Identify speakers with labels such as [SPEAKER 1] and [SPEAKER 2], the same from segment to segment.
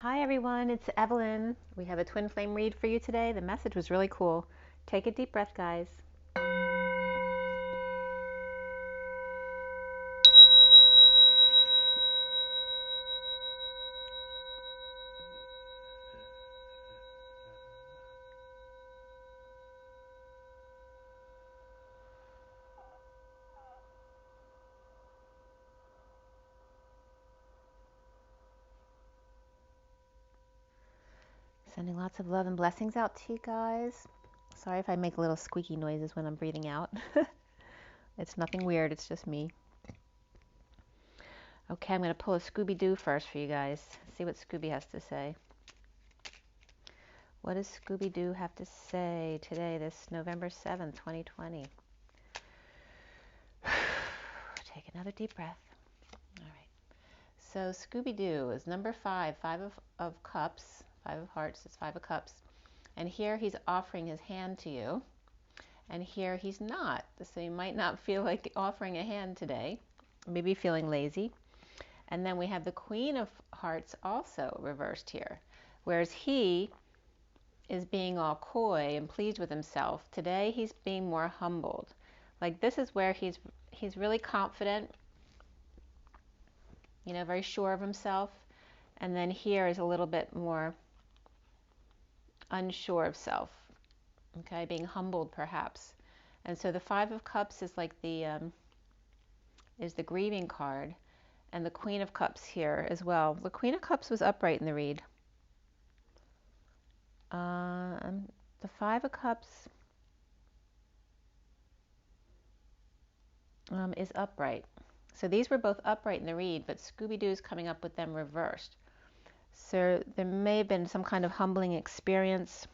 [SPEAKER 1] Hi everyone, it's Evelyn. We have a twin flame read for you today. The message was really cool. Take a deep breath, guys. Sending lots of love and blessings out to you guys. Sorry if I make little squeaky noises when I'm breathing out. It's nothing weird, it's just me. Okay, I'm going to pull a Scooby-Doo first for you guys. See what Scooby has to say. What does Scooby-Doo have to say today, this November 7th, 2020? Take another deep breath. All right. So Scooby-Doo is number 5, 5 of cups, 5 of hearts, it's 5 of cups. And here he's offering his hand to you. And here he's not. So you might not feel like offering a hand today. Maybe feeling lazy. And then we have the Queen of Hearts also reversed here. Whereas he is being all coy and pleased with himself. Today he's being more humbled. Like this is where he's really confident, you know, very sure of himself. And then here is a little bit more unsure of self. Okay, being humbled perhaps. And so the 5 of Cups is like the grieving card, and the Queen of Cups here as well. The Queen of Cups was upright in the read. The 5 of Cups is upright. So these were both upright in the read, but Scooby-Doo is coming up with them reversed. So there may have been some kind of humbling experience.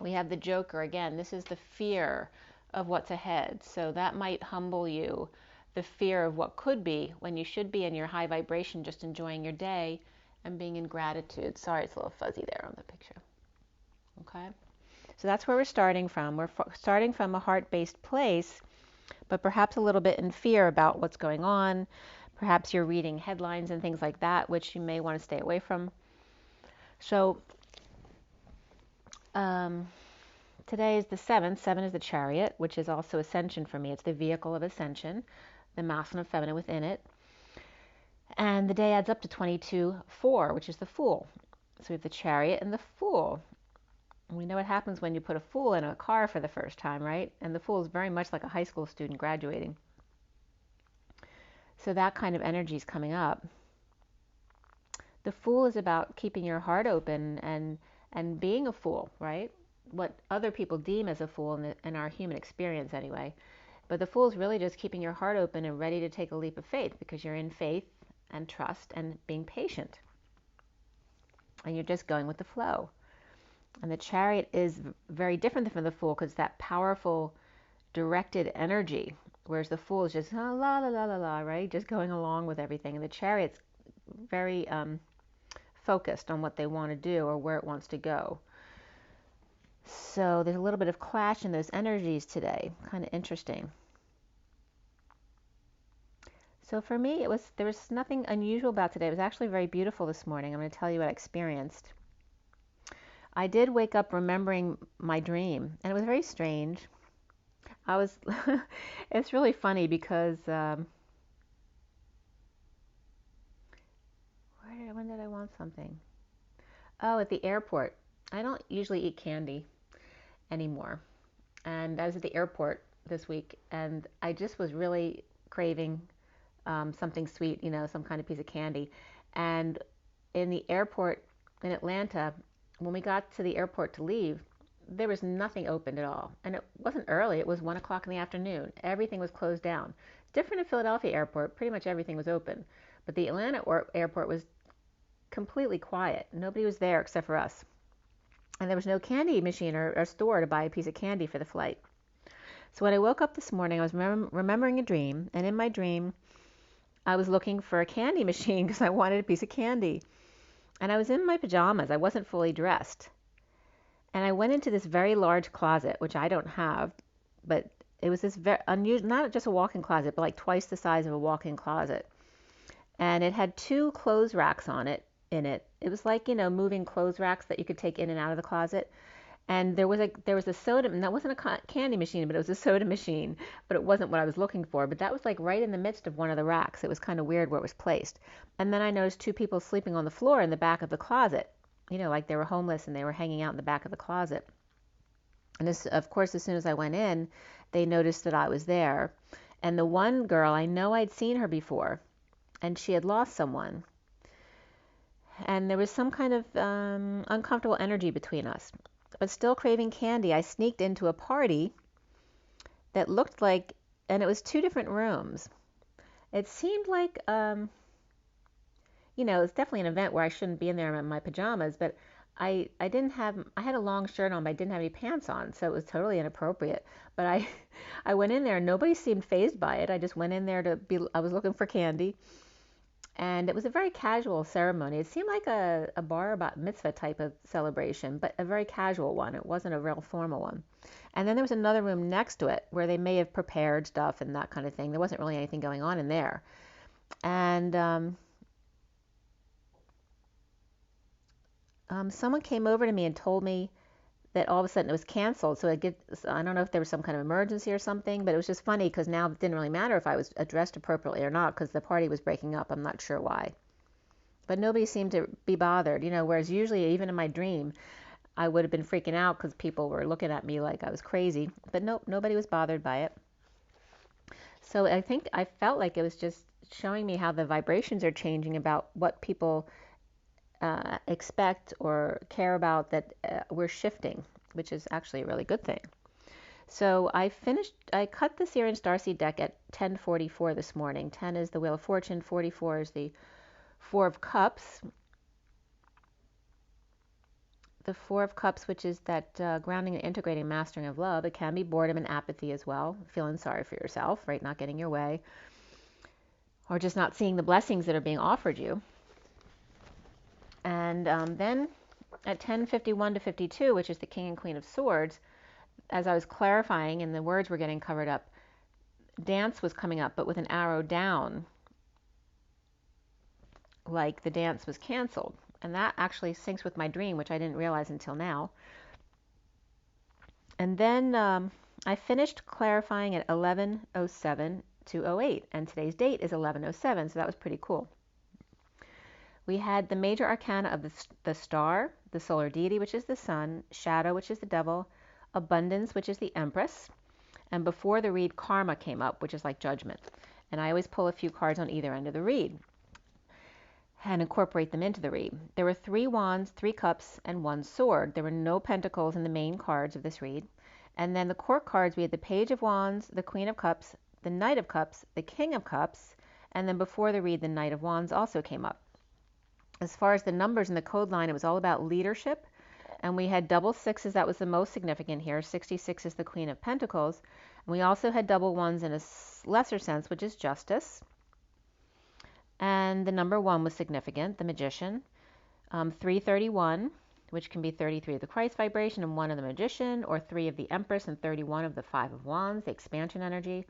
[SPEAKER 1] We have the Joker again. This is the fear of what's ahead. So that might humble you, the fear of what could be when you should be in your high vibration, just enjoying your day and being in gratitude. Sorry, it's a little fuzzy there on the picture. Okay, so that's where we're starting from. We're starting from a heart-based place, but perhaps a little bit in fear about what's going on. Perhaps you're reading headlines and things like that, which you may want to stay away from. So today is the 7th. 7 is the Chariot, which is also Ascension for me. It's the vehicle of Ascension, the masculine and feminine within it. And the day adds up to 22-4, which is the Fool. So we have the Chariot and the Fool. We know what happens when you put a Fool in a car for the first time, right? And the Fool is very much like a high school student graduating. So that kind of energy is coming up. The Fool is about keeping your heart open and being a fool, right? What other people deem as a fool in our human experience anyway. But the Fool is really just keeping your heart open and ready to take a leap of faith, because you're in faith and trust and being patient. And you're just going with the flow. And the Chariot is very different from the Fool, because that powerful directed energy, whereas the Fool is just la la la la la, right? Just going along with everything. And the Chariot's very focused on what they want to do or where it wants to go. So there's a little bit of clash in those energies today. Kind of interesting. So for me, there was nothing unusual about today. It was actually very beautiful this morning. I'm going to tell you what I experienced. I did wake up remembering my dream, and it was very strange. It's really funny because when did I want something? Oh, at the airport. I don't usually eat candy anymore. And I was at the airport this week, and I just was really craving something sweet, you know, some kind of piece of candy. And in the airport in Atlanta, when we got to the airport to leave, there was nothing open at all. And it wasn't early. It was 1 o'clock in the afternoon. Everything was closed down. Different in Philadelphia airport. Pretty much everything was open. But the Atlanta airport was completely quiet. Nobody was there except for us. And there was no candy machine or store to buy a piece of candy for the flight. So when I woke up this morning, I was remembering a dream. And in my dream, I was looking for a candy machine because I wanted a piece of candy. And I was in my pajamas. I wasn't fully dressed. And I went into this very large closet, which I don't have, but it was this very unusual, not just a walk-in closet, but like twice the size of a walk-in closet. And it had 2 clothes racks on it, in it. It was like, moving clothes racks that you could take in and out of the closet. And there was a soda, and that wasn't a candy machine, but it was a soda machine, but it wasn't what I was looking for. But that was like right in the midst of one of the racks. It was kind of weird where it was placed. And then I noticed two people sleeping on the floor in the back of the closet, like they were homeless and they were hanging out in the back of the closet. And this, of course, as soon as I went in, they noticed that I was there. And the one girl, I know I'd seen her before, and she had lost someone. And there was some kind of uncomfortable energy between us. But still craving candy, I sneaked into a party that looked like, and it was two different rooms. It seemed like, it's definitely an event where I shouldn't be in there in my pajamas, but I had a long shirt on, but I didn't have any pants on, so it was totally inappropriate. But I went in there and nobody seemed fazed by it. I just went in there I was looking for candy. And it was a very casual ceremony. It seemed like a bar bat mitzvah type of celebration, but a very casual one. It wasn't a real formal one. And then there was another room next to it where they may have prepared stuff and that kind of thing. There wasn't really anything going on in there. And someone came over to me and told me that all of a sudden it was canceled. So I don't know if there was some kind of emergency or something, but it was just funny because now it didn't really matter if I was dressed appropriately or not because the party was breaking up. I'm not sure why. But nobody seemed to be bothered, whereas usually even in my dream, I would have been freaking out because people were looking at me like I was crazy. But nope, nobody was bothered by it. So I think I felt like it was just showing me how the vibrations are changing about what people expect or care about, that we're shifting, which is actually a really good thing. So I cut the SIRIAN Starseed deck at 10:44 this morning. 10 is the Wheel of Fortune, 44 is the Four of Cups. The Four of Cups, which is that grounding and integrating mastering of love. It can be boredom and apathy as well, feeling sorry for yourself, right? Not getting your way, or just not seeing the blessings that are being offered you. And then at 10:51 to 52, which is the King and Queen of Swords, as I was clarifying and the words were getting covered up, dance was coming up, but with an arrow down, like the dance was canceled. And that actually syncs with my dream, which I didn't realize until now. And then I finished clarifying at 11:07 to 08, and today's date is 11:07, so that was pretty cool. We had the major arcana of the star, the solar deity, which is the sun, shadow, which is the devil, abundance, which is the empress, and before the read, karma came up, which is like judgment. And I always pull a few cards on either end of the read and incorporate them into the read. There were 3 wands, 3 cups, and 1 sword. There were no pentacles in the main cards of this read. And then the court cards, we had the Page of Wands, the Queen of Cups, the Knight of Cups, the King of Cups, and then before the read, the Knight of Wands also came up. As far as the numbers in the code line, it was all about leadership, and we had double sixes. That was the most significant here. 66 is the Queen of Pentacles. And we also had double ones in a lesser sense, which is justice. And the number 1 was significant, the Magician. 331, which can be 33 of the Christ vibration and 1 of the Magician, or 3 of the Empress and 31 of the Five of Wands, the expansion energy.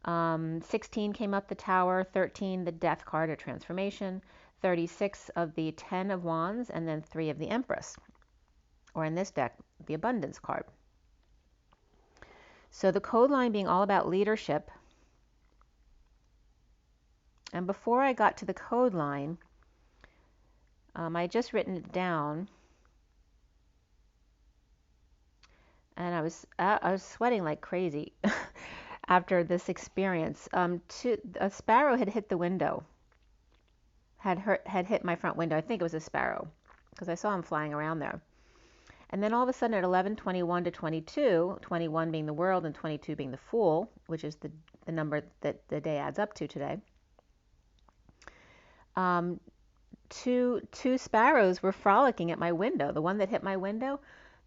[SPEAKER 1] 16 came up the Tower, 13 the Death card, or transformation, 36 of the 10 of Wands, and then 3 of the Empress, or in this deck, the Abundance card. So the code line being all about leadership. And before I got to the code line, I had just written it down, and I was sweating like crazy after this experience. A sparrow had hit the window, had hit my front window. I think it was a sparrow because I saw him flying around there. And then all of a sudden at 11:21 to 22, 21 being the world and 22 being the fool, which is the number that the day adds up to today, two sparrows were frolicking at my window, the one that hit my window.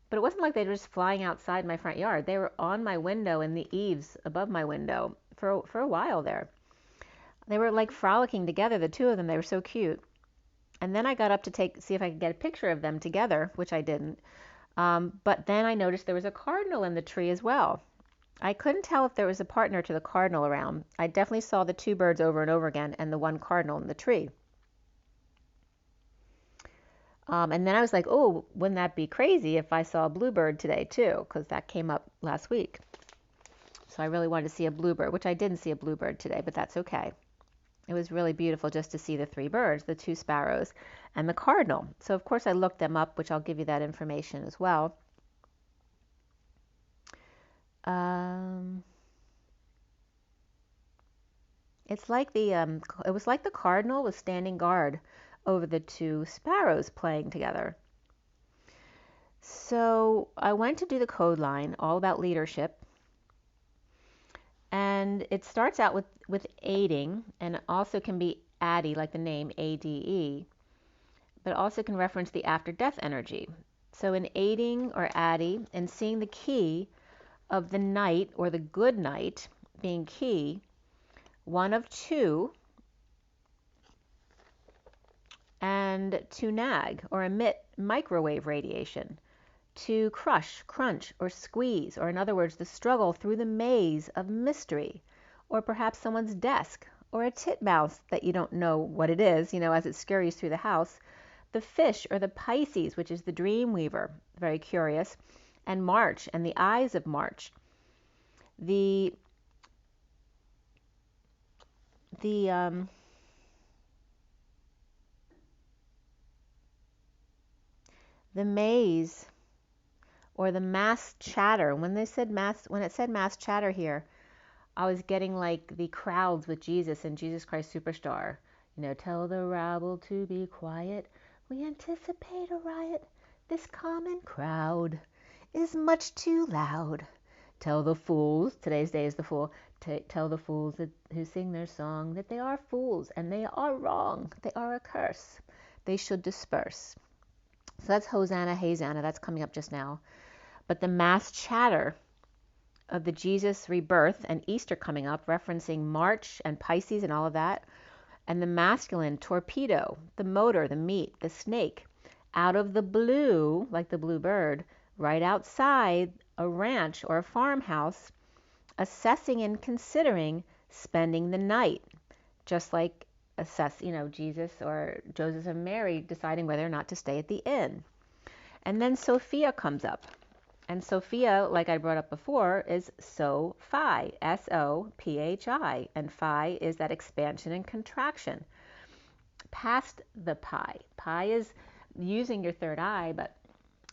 [SPEAKER 1] But it wasn't like they were just flying outside my front yard. They were on my window and the eaves above my window for a while there. They were like frolicking together, the two of them. They were so cute. And then I got up to see if I could get a picture of them together, which I didn't. But then I noticed there was a cardinal in the tree as well. I couldn't tell if there was a partner to the cardinal around. I definitely saw the 2 birds over and over again and the 1 cardinal in the tree. And then I was like, oh, wouldn't that be crazy if I saw a bluebird today too? Because that came up last week. So I really wanted to see a bluebird, which I didn't see a bluebird today, but that's okay. It was really beautiful just to see the three birds, the two sparrows and the cardinal. So of course I looked them up, which I'll give you that information as well. It's like it was like the cardinal was standing guard over the two sparrows playing together. So I went to do the code line, all about leadership. And it starts out with aiding, and also can be ADE, like the name ADE, but also can reference the after-death energy. So in aiding or ADE and seeing the key of the knight or the good knight being key, one of two, and to nag or emit microwave radiation, to crush, crunch, or squeeze, or in other words, the struggle through the maze of mystery, or perhaps someone's desk, or a titmouse that you don't know what it is, as it scurries through the house, the fish or the Pisces, which is the dream weaver, very curious, and March and the eyes of March. The maze or the mass chatter. When it said mass chatter here, I was getting like the crowds with Jesus and Jesus Christ Superstar. Tell the rabble to be quiet. We anticipate a riot. This common crowd is much too loud. Tell the fools, today's day is the fool, tell the fools who sing their song that they are fools and they are wrong. They are a curse. They should disperse. So that's Hosanna, Hosanna. That's coming up just now. But the mass chatter of the Jesus rebirth and Easter coming up, referencing March and Pisces and all of that, and the masculine torpedo, the motor, the meat, the snake, out of the blue, like the blue bird, right outside a ranch or a farmhouse, assessing and considering spending the night, just like Jesus or Joseph and Mary deciding whether or not to stay at the inn. And then Sophia comes up. And Sophia, like I brought up before, is Sophi, S-O-P-H-I. And phi is that expansion and contraction. Past the pi. Pi is using your third eye, but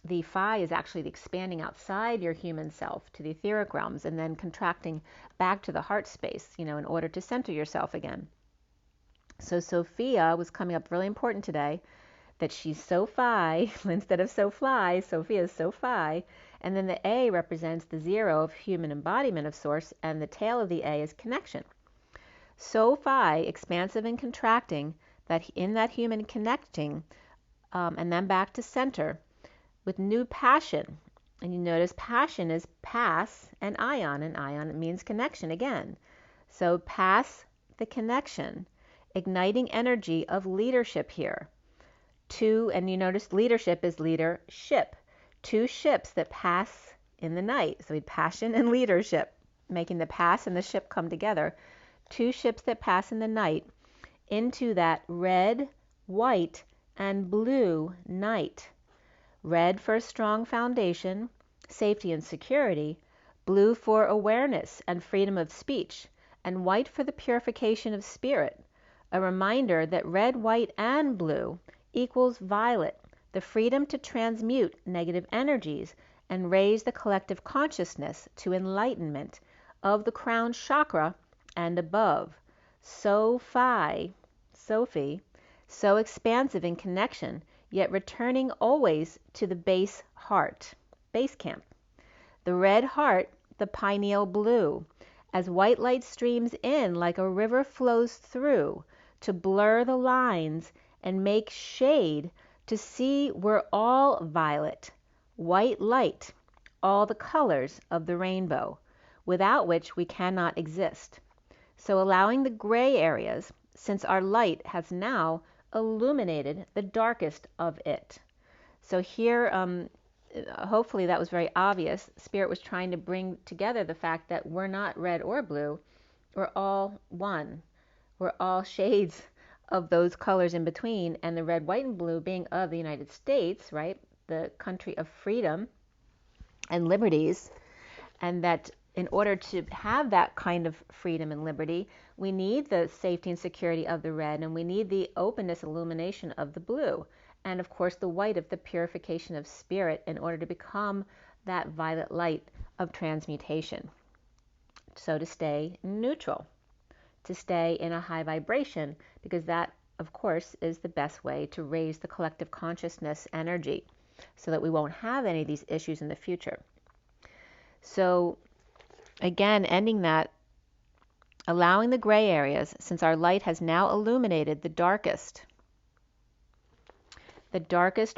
[SPEAKER 1] the phi is actually the expanding outside your human self to the etheric realms and then contracting back to the heart space, in order to center yourself again. So Sophia was coming up really important today, that she's Sophi instead of so fly. Sophia is Sophi. And then the A represents the zero of human embodiment of source, and the tail of the A is connection. Sophi, expansive and contracting, that in that human connecting, and then back to center with new passion. And you notice passion is pass and ion means connection again. So pass the connection, igniting energy of leadership here. And you notice leadership is leadership. Two ships that pass in the night. So we had passion and leadership, making the pass and the ship come together. Two ships that pass in the night into that red, white, and blue night. Red for a strong foundation, safety and security. Blue for awareness and freedom of speech. And white for the purification of spirit. A reminder that red, white, and blue equals violet, the freedom to transmute negative energies and raise the collective consciousness to enlightenment of the crown chakra and above. Sophie, so expansive in connection, yet returning always to the base heart, base camp. The red heart, the pineal blue, as white light streams in like a river flows through to blur the lines and make shade to see we're all violet, white light, all the colors of the rainbow, without which we cannot exist. So allowing the gray areas, since our light has now illuminated the darkest of it. So here, hopefully that was very obvious. Spirit was trying to bring together the fact that we're not red or blue. We're all one. We're all shades of those colors in between, and the red, white, and blue being of the United States, right? The country of freedom and liberties, and that in order to have that kind of freedom and liberty, we need the safety and security of the red, and we need the openness, illumination of the blue, and of course the white of the purification of spirit in order to become that violet light of transmutation. So to stay neutral, to stay in a high vibration, because that, of course, is the best way to raise the collective consciousness energy so that we won't have any of these issues in the future. So again, ending that, allowing the gray areas, since our light has now illuminated the darkest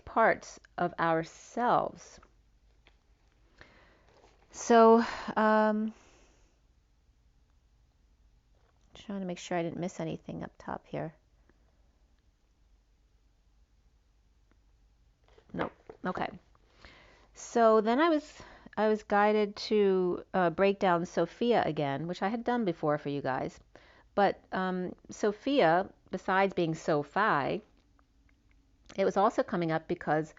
[SPEAKER 1] parts of ourselves. So, trying to make sure I didn't miss anything up top here. Nope. Okay. So then I was guided to break down Sophia again, which I had done before for you guys. But Sophia, besides being Sophie, it was also coming up because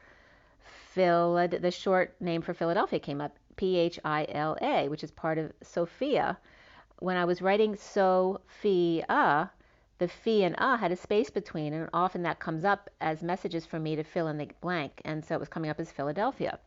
[SPEAKER 1] the short name for Philadelphia came up, Phila, which is part of Sophia. When I was writing Sophia, the phi and had a space between, and often that comes up as messages for me to fill in the blank, and so it was coming up as Philadelphia.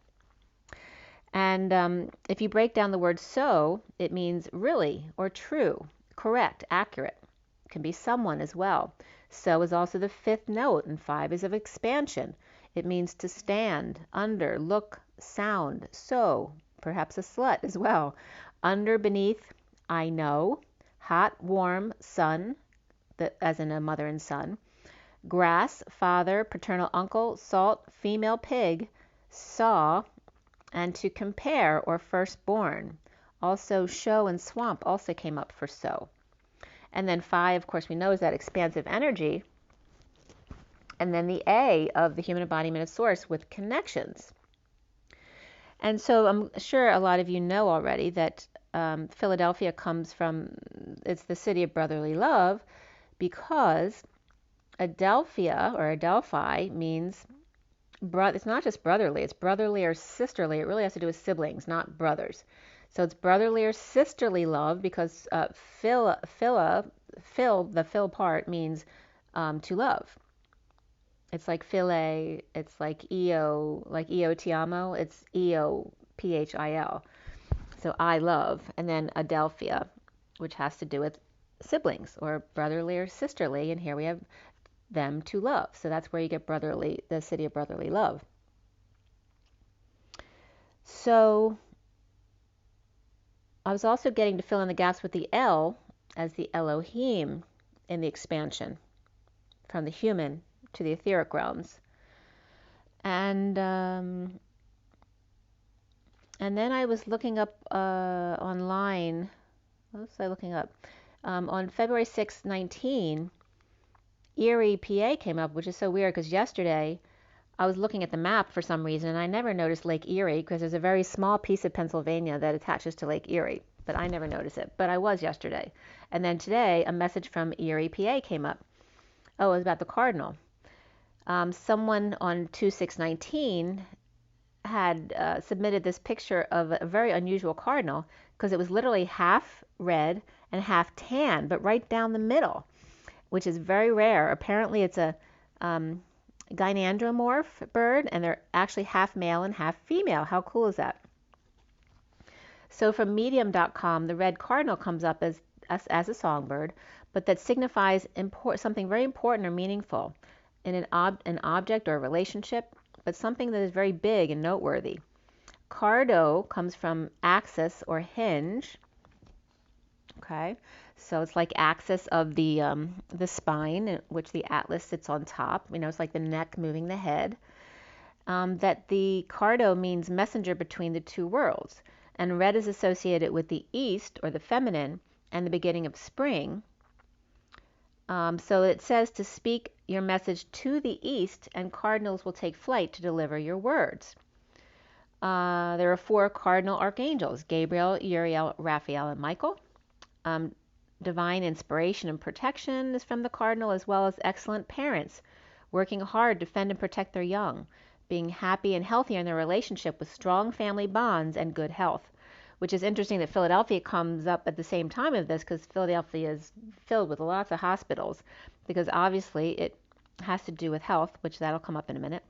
[SPEAKER 1] And if you break down the word so, it means really or true, correct, accurate. It can be someone as well. So is also the fifth note, and 5 is of expansion. It means to stand, under, look, sound, so, perhaps a slut as well. Under, beneath, I know, hot, warm, sun, as in a mother and son. Grass, father, paternal uncle, salt, female pig, saw, and to compare or firstborn. Also show and swamp also came up for so. And then 5, of course, we know is that expansive energy. And then the A of the human embodiment of source with connections. And so I'm sure a lot of you know already that Philadelphia comes from, it's the city of brotherly love, because Adelphia or Adelphi means, it's not just brotherly, it's brotherly or sisterly. It really has to do with siblings, not brothers. So it's brotherly or sisterly love because the Phil part means to love. It's like Phile, it's like Eo ti amo, it's Eo, Phil. So I love, and then Adelphia, which has to do with siblings or brotherly or sisterly, and here we have them to love. So that's where you get brotherly, the city of brotherly love. So I was also getting to fill in the gaps with the L as the Elohim in the expansion from the human to the etheric realms. And then I was looking up online. What was I looking up? On February 6, 19, Erie, PA came up, which is so weird because yesterday I was looking at the map for some reason and I never noticed Lake Erie because there's a very small piece of Pennsylvania that attaches to Lake Erie, but I never noticed it. But I was yesterday. And then today a message from Erie, PA came up. Oh, it was about the cardinal. Someone on 2/6/19 had submitted this picture of a very unusual cardinal because it was literally half red and half tan, but right down the middle, which is very rare. Apparently it's a gynandromorph bird, and they're actually half male and half female. How cool is that? So from medium.com, the red cardinal comes up as a songbird, but that signifies something very important or meaningful in an object or a relationship, but something that is very big and noteworthy. Cardo comes from axis or hinge. Okay, so it's like axis of the spine, which the atlas sits on top. It's like the neck moving the head. That the cardo means messenger between the two worlds, and red is associated with the east or the feminine and the beginning of spring. So it says to speak your message to the east, and cardinals will take flight to deliver your words. There are 4 cardinal archangels: Gabriel, Uriel, Raphael, and Michael. Divine inspiration and protection is from the cardinal, as well as excellent parents working hard to defend and protect their young, being happy and healthy in their relationship with strong family bonds and good health. Which is interesting that Philadelphia comes up at the same time of this, because Philadelphia is filled with lots of hospitals, because obviously it has to do with health, which that'll come up in a minute.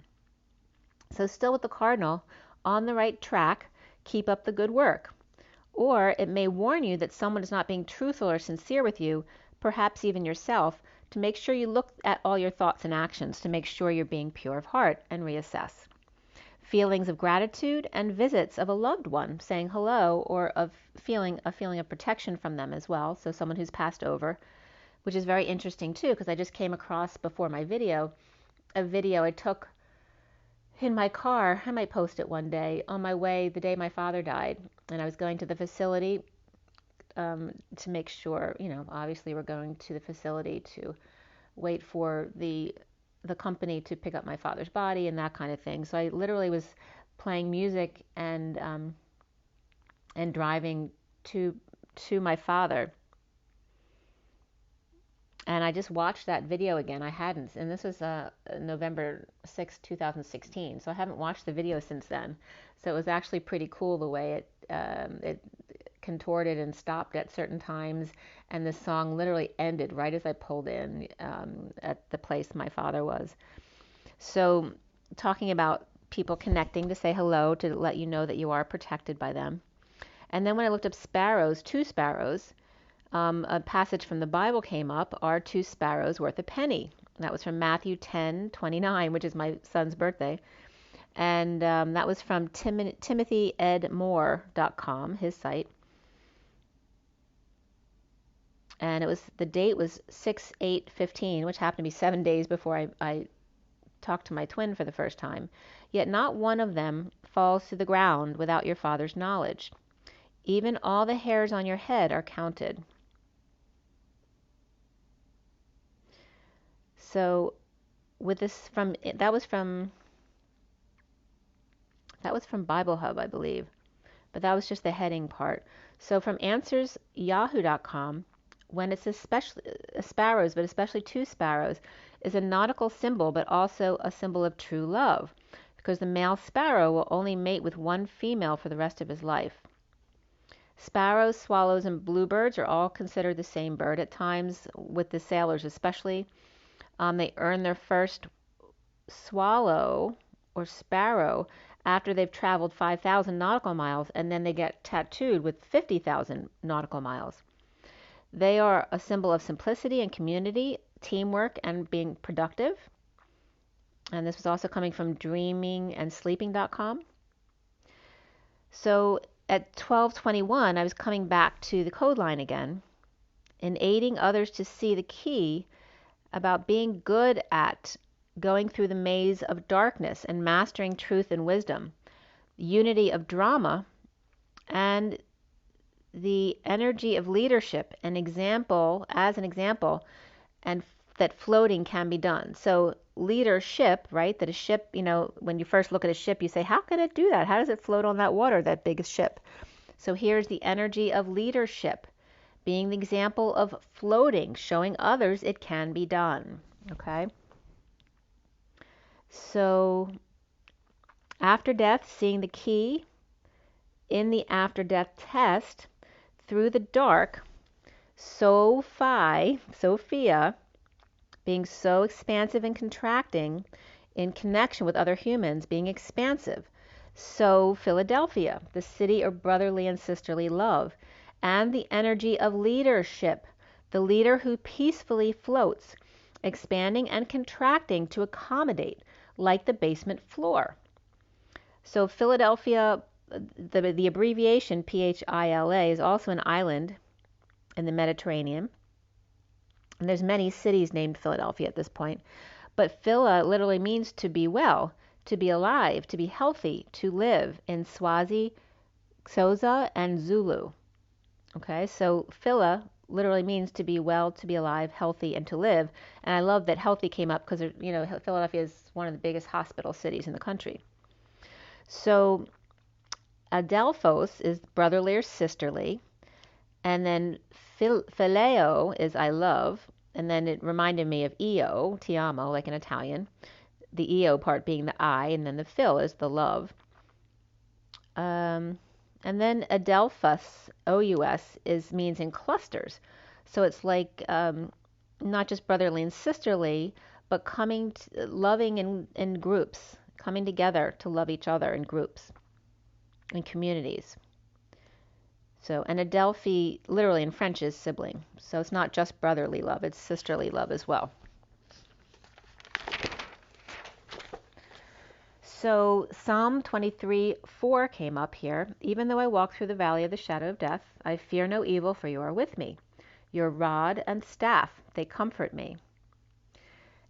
[SPEAKER 1] So still with the cardinal, on the right track, keep up the good work. Or it may warn you that someone is not being truthful or sincere with you, perhaps even yourself, to make sure you look at all your thoughts and actions to make sure you're being pure of heart and reassess. Feelings of gratitude and visits of a loved one saying hello, or of a feeling of protection from them as well, so someone who's passed over, which is very interesting too, because I just came across before my video a video I took in my car. I might post it one day, on my way the day my father died, and I was going to the facility to make sure, obviously we're going to the facility to wait for the company to pick up my father's body and that kind of thing. So I literally was playing music and driving to my father. And I just watched that video again. I hadn't, and this was November 6, 2016. So I haven't watched the video since then. So it was actually pretty cool the way it contorted and stopped at certain times, and the song literally ended right as I pulled in at the place my father was. So talking about people connecting to say hello, to let you know that you are protected by them. And then when I looked up sparrows, 2 sparrows, a passage from the Bible came up, are 2 sparrows worth a penny. That was from Matthew 10:29, which is my son's birthday. And that was from timothyedmore.com, his site. And the date was 6/8/15, which happened to be 7 days before I talked to my twin for the first time. Yet not one of them falls to the ground without your Father's knowledge. Even all the hairs on your head are counted. So with this that was from Bible Hub, I believe. But that was just the heading part. So from AnswersYahoo.com, when it says sparrows, but especially 2 sparrows, is a nautical symbol, but also a symbol of true love, because the male sparrow will only mate with one female for the rest of his life. Sparrows, swallows, and bluebirds are all considered the same bird. At times, with the sailors especially, they earn their first swallow or sparrow after they've traveled 5,000 nautical miles, and then they get tattooed with 50,000 nautical miles. They are a symbol of simplicity and community, teamwork, and being productive. And this was also coming from dreamingandsleeping.com. So at 12:21, I was coming back to the code line again, in aiding others to see the key about being good at going through the maze of darkness and mastering truth and wisdom, unity of drama, and the energy of leadership, as an example, and that floating can be done. So leadership, right, that a ship, when you first look at a ship, you say, how can it do that? How does it float on that water, that big ship? So here's the energy of leadership, being the example of floating, showing others it can be done. Okay? So after death, seeing the key in the after death test through the dark, Sophia, being so expansive and contracting in connection with other humans, being expansive. So Philadelphia, the city of brotherly and sisterly love, and the energy of leadership, the leader who peacefully floats, expanding and contracting to accommodate, like the basement floor. So Philadelphia, the abbreviation PHILA, is also an island in the Mediterranean. And there's many cities named Philadelphia at this point. But Phila literally means to be well, to be alive, to be healthy, to live in Swazi, Xhosa, and Zulu. Okay, so Phila literally means to be well, to be alive, healthy, and to live. And I love that healthy came up because, Philadelphia is one of the biggest hospital cities in the country. So Adelphos is brotherly or sisterly, And then phileo is I love. And then it reminded me of io, ti amo, like in Italian. The io part being the I, and then the phil is the love. And then adelphus, O-U-S, means in clusters. So it's like not just brotherly and sisterly, but loving in groups, coming together to love each other in groups, in communities. So, and adelphi, literally in French, is sibling. So it's not just brotherly love, it's sisterly love as well. So Psalm 23:4 came up here. Even though I walk through the valley of the shadow of death, I fear no evil, for you are with me. Your rod and staff, they comfort me.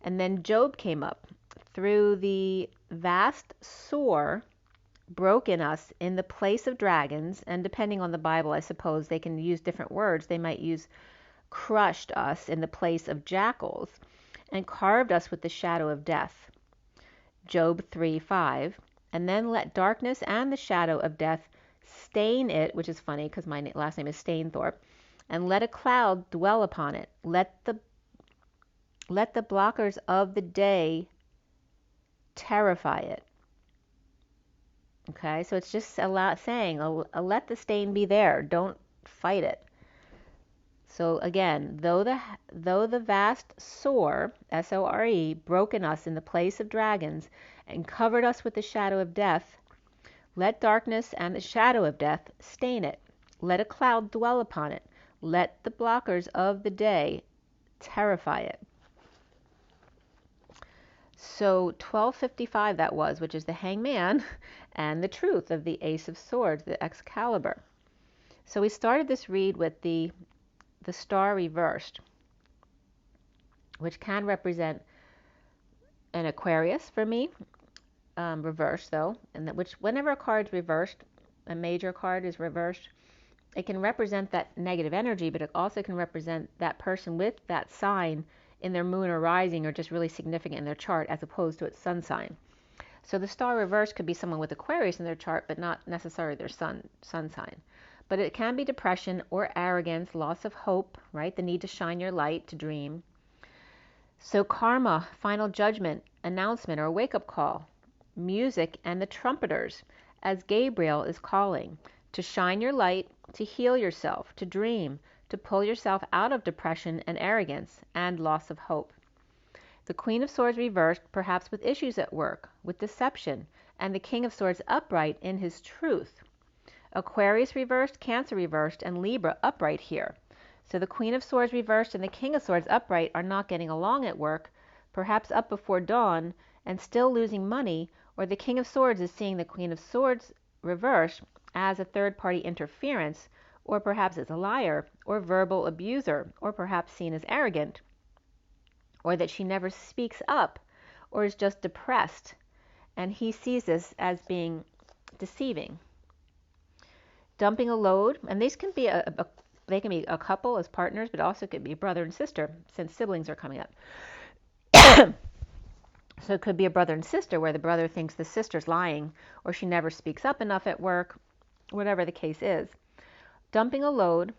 [SPEAKER 1] And then Job came up. Through the vast sore broke in us in the place of dragons, and depending on the Bible, I suppose they can use different words. They might use crushed us in the place of jackals, and carved us with the shadow of death. Job 3:5. And then let darkness and the shadow of death stain it, which is funny because my last name is Stainthorpe, and let a cloud dwell upon it. Let the blockers of the day terrify it. Okay, so it's just saying, let the stain be there. Don't fight it. So again, though the vast sore, S-O-R-E, broke in us in the place of dragons and covered us with the shadow of death, let darkness and the shadow of death stain it. Let a cloud dwell upon it. Let the blockers of the day terrify it. So 1255 that was, which is the hangman, and the truth of the Ace of Swords, the Excalibur. So we started this read with the star reversed, which can represent an Aquarius for me, reversed though, and which whenever a card's reversed, a major card is reversed, it can represent that negative energy, but it also can represent that person with that sign in their moon or rising, or just really significant in their chart as opposed to its sun sign. So the star reverse could be someone with Aquarius in their chart, but not necessarily their sun sign. But it can be depression or arrogance, loss of hope, right? The need to shine your light, to dream. So karma, final judgment, announcement, or wake-up call. Music and the trumpeters, as Gabriel is calling, to shine your light, to heal yourself, to dream, to pull yourself out of depression and arrogance and loss of hope. The Queen of Swords reversed, perhaps with issues at work, with deception, and the King of Swords upright in his truth. Aquarius reversed, Cancer reversed, and Libra upright here. So the Queen of Swords reversed and the King of Swords upright are not getting along at work, perhaps up before dawn and still losing money, or the King of Swords is seeing the Queen of Swords reversed as a third-party interference, or perhaps as a liar, or verbal abuser, or perhaps seen as arrogant, or that she never speaks up, or is just depressed, and he sees this as being deceiving. Dumping a load, and these can be they can be a couple as partners, but also could be brother and sister, since siblings are coming up. So it could be a brother and sister where the brother thinks the sister's lying, or she never speaks up enough at work, whatever the case is. Dumping a load,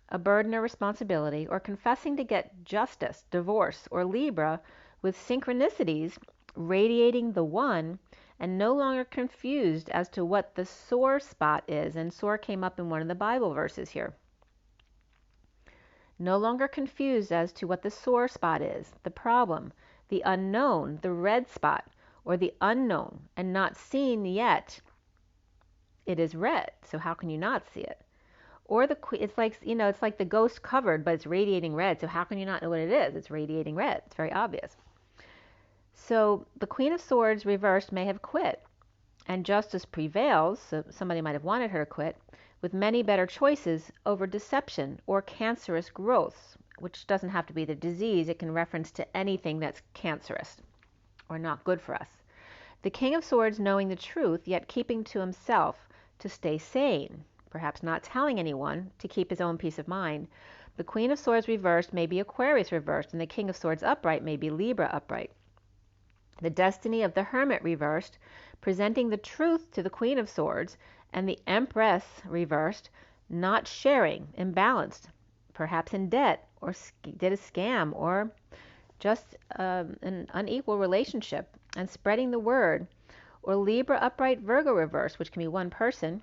[SPEAKER 1] a burden or responsibility, or confessing to get justice, divorce, or Libra with synchronicities radiating the one, and no longer confused as to what the sore spot is. And sore came up in one of the Bible verses here. No longer confused as to what the sore spot is, the problem, the unknown, the red spot, or the unknown, and not seen yet. It is red, so how can you not see it? Or it's like, it's like the ghost covered, but it's radiating red, so how can you not know what it is? It's radiating red. It's very obvious. So the Queen of Swords reversed may have quit, and justice prevails, so somebody might have wanted her to quit, with many better choices over deception or cancerous growths, which doesn't have to be the disease. It can reference to anything that's cancerous or not good for us. The King of Swords knowing the truth, yet keeping to himself to stay sane, perhaps not telling anyone to keep his own peace of mind. The Queen of Swords reversed may be Aquarius reversed, and the King of Swords upright may be Libra upright. The destiny of the Hermit reversed, presenting the truth to the Queen of Swords, and the Empress reversed, not sharing, imbalanced, perhaps in debt, or did a scam, or just an unequal relationship, and spreading the word. Or Libra upright, Virgo reverse, which can be one person.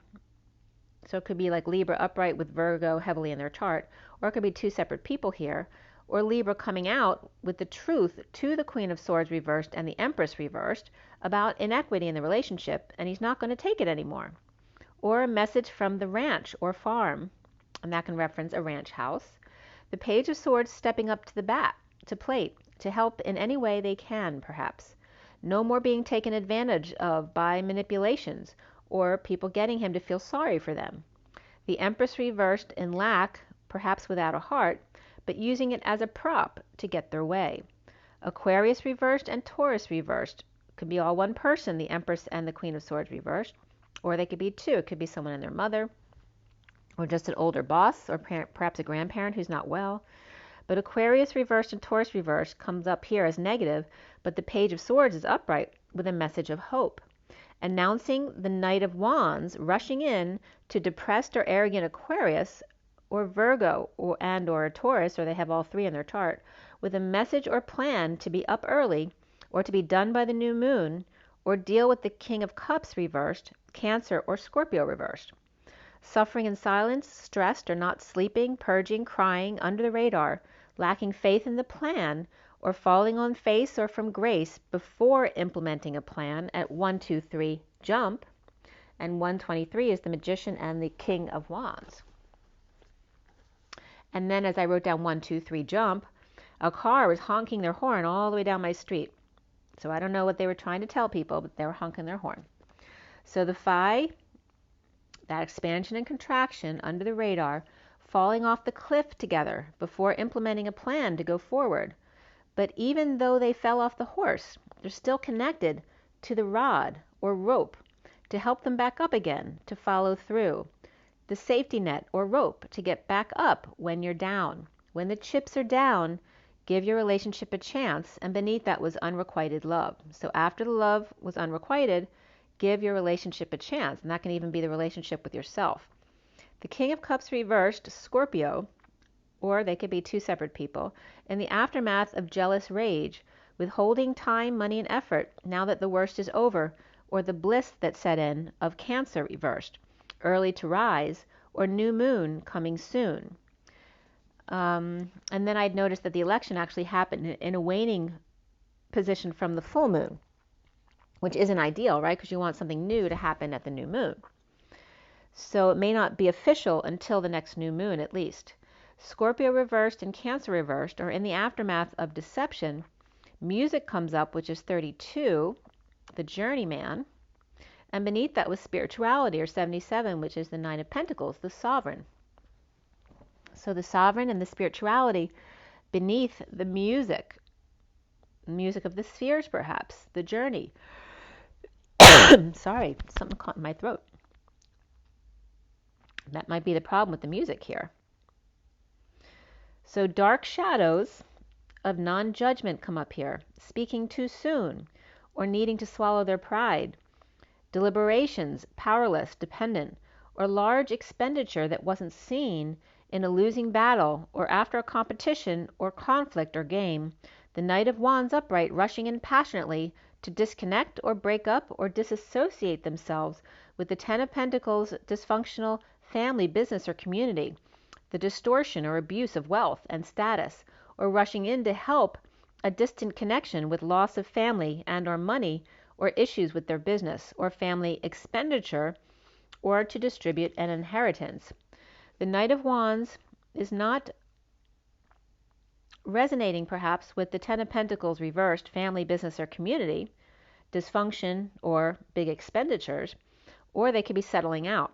[SPEAKER 1] So it could be like Libra upright with Virgo heavily in their chart, or it could be two separate people here. Or Libra coming out with the truth to the Queen of Swords reversed and the Empress reversed about inequity in the relationship, and he's not going to take it anymore. Or a message from the ranch or farm, and that can reference a ranch house. The Page of Swords stepping up to the bat, to plate, to help in any way they can, perhaps. No more being taken advantage of by manipulations, or people getting him to feel sorry for them. The Empress reversed in lack, perhaps without a heart, but using it as a prop to get their way. Aquarius reversed and Taurus reversed. Could be all one person, the Empress and the Queen of Swords reversed, or they could be two. It could be someone and their mother, or just an older boss, or perhaps a grandparent who's not well. But Aquarius reversed and Taurus reversed comes up here as negative, but the Page of Swords is upright with a message of hope, announcing the Knight of Wands rushing in to depressed or arrogant Aquarius or Virgo or Taurus, or they have all three in their chart, with a message or plan to be up early, or to be done by the new moon, or deal with the King of Cups reversed, Cancer or Scorpio reversed. Suffering in silence, stressed or not sleeping, purging, crying, under the radar, lacking faith in the plan, or falling on face or from grace before implementing a plan at 1, 2, 3, jump. And 123 is the Magician and the King of Wands. And then as I wrote down 1, 2, 3, jump, a car was honking their horn all the way down my street. So I don't know what they were trying to tell people, but they were honking their horn. So the Phi, that expansion and contraction under the radar, falling off the cliff together before implementing a plan to go forward. But even though they fell off the horse, they're still connected to the rod or rope to help them back up again, to follow through. The safety net or rope to get back up when you're down. When the chips are down, give your relationship a chance, and beneath that was unrequited love. So after the love was unrequited, give your relationship a chance, and that can even be the relationship with yourself. The King of Cups reversed, Scorpio, or they could be two separate people, in the aftermath of jealous rage, withholding time, money, and effort now that the worst is over, or the bliss that set in of Cancer reversed, early to rise, or new moon coming soon. And then I'd noticed that the election actually happened in a waning position from the full moon, which isn't ideal, right? Because you want something new to happen at the new moon. So it may not be official until the next new moon at least. Scorpio reversed and Cancer reversed, or in the aftermath of deception, music comes up, which is 32, the journeyman, and beneath that was spirituality, or 77, which is the Nine of Pentacles, the sovereign. So the sovereign and the spirituality beneath the music of the spheres perhaps, the journey. Sorry, something caught in my throat. That might be the problem with the music here. So dark shadows of non-judgment come up here, speaking too soon, or needing to swallow their pride, deliberations, powerless, dependent, or large expenditure that wasn't seen in a losing battle, or after a competition, or conflict, or game, the Knight of Wands upright rushing in passionately to disconnect or break up or disassociate themselves with the Ten of Pentacles dysfunctional family, business, or community, the distortion or abuse of wealth and status, or rushing in to help a distant connection with loss of family and or money, or issues with their business or family expenditure, or to distribute an inheritance. The Knight of Wands is not resonating perhaps with the Ten of Pentacles reversed, family, business, or community, dysfunction or big expenditures, or they could be settling out.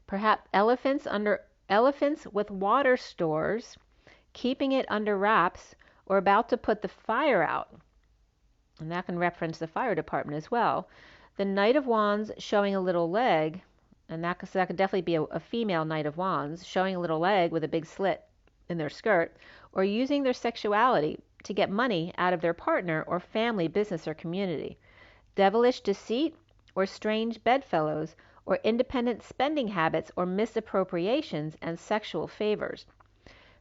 [SPEAKER 1] Perhaps elephants with water stores, keeping it under wraps, or about to put the fire out. And that can reference the fire department as well. The Knight of Wands showing a little leg, and that could definitely be a female Knight of Wands, showing a little leg with a big slit in their skirt, or using their sexuality to get money out of their partner or family, business, or community. Devilish deceit or strange bedfellows, or independent spending habits or misappropriations and sexual favors.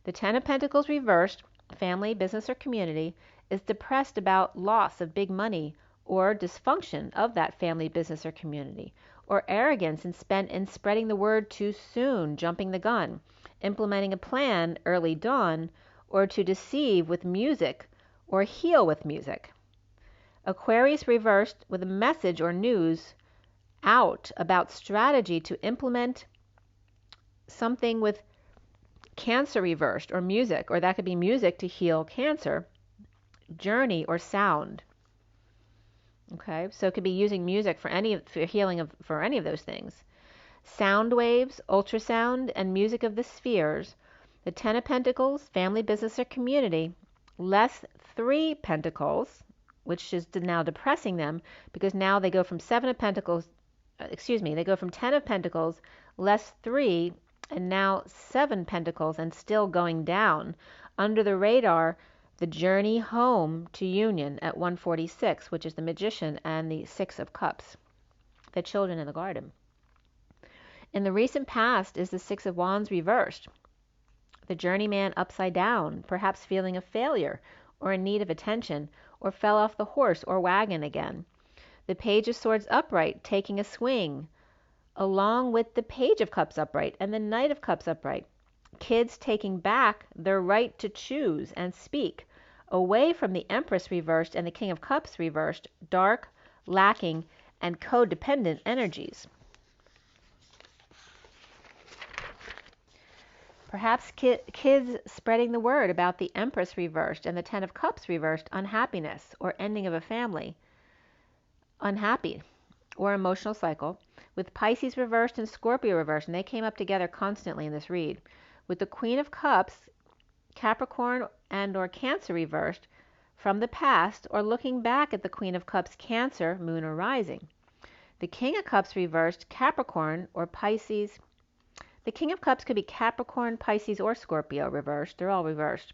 [SPEAKER 1] The Ten of Pentacles reversed, family, business, or community, is depressed about loss of big money or dysfunction of that family, business, or community, or arrogance in spreading the word too soon, jumping the gun, implementing a plan early dawn, or to deceive with music or heal with music. Aquarius reversed with a message or news out about strategy to implement something with Cancer reversed, or music, or that could be music to heal cancer, journey, or sound. Okay, so it could be using music for healing for any of those things. Sound waves, ultrasound, and music of the spheres. The Ten of Pentacles, family, business, or community, less 3 Pentacles, which is now depressing them because now they go from 7 of Pentacles, they go from 10 of Pentacles, less 3, and now 7 Pentacles, and still going down. Under the radar, the journey home to union at 146, which is the Magician and the 6 of Cups, the children in the garden. In the recent past is the 6 of Wands reversed, the journeyman upside down, perhaps feeling a failure or in need of attention, or fell off the horse or wagon again. The Page of Swords upright, taking a swing, along with the Page of Cups upright and the Knight of Cups upright. Kids taking back their right to choose and speak, away from the Empress reversed and the King of Cups reversed, dark, lacking, and codependent energies. Perhaps kids spreading the word about the Empress reversed and the Ten of Cups reversed, unhappiness or ending of a family, unhappy, or emotional cycle, with Pisces reversed and Scorpio reversed, and they came up together constantly in this read. With the Queen of Cups, Capricorn and or Cancer reversed from the past, or looking back at the Queen of Cups, Cancer, Moon, or Rising. The King of Cups reversed, Capricorn or Pisces. The King of Cups could be Capricorn, Pisces, or Scorpio reversed. They're all reversed.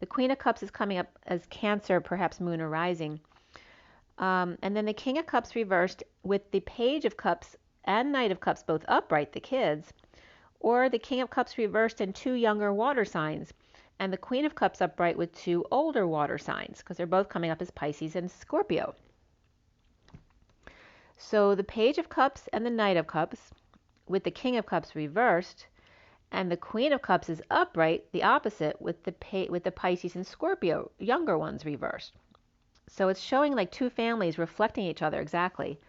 [SPEAKER 1] The Queen of Cups is coming up as Cancer, perhaps Moon or Rising. And then the King of Cups reversed with the Page of Cups and Knight of Cups both upright, the kids, or the King of Cups reversed and 2 younger water signs, and the Queen of Cups upright with 2 older water signs, because they're both coming up as Pisces and Scorpio. So the Page of Cups and the Knight of Cups with the King of Cups reversed, and the Queen of Cups is upright, the opposite, with the Pisces and Scorpio, younger ones, reversed. So it's showing like 2 families reflecting each other exactly,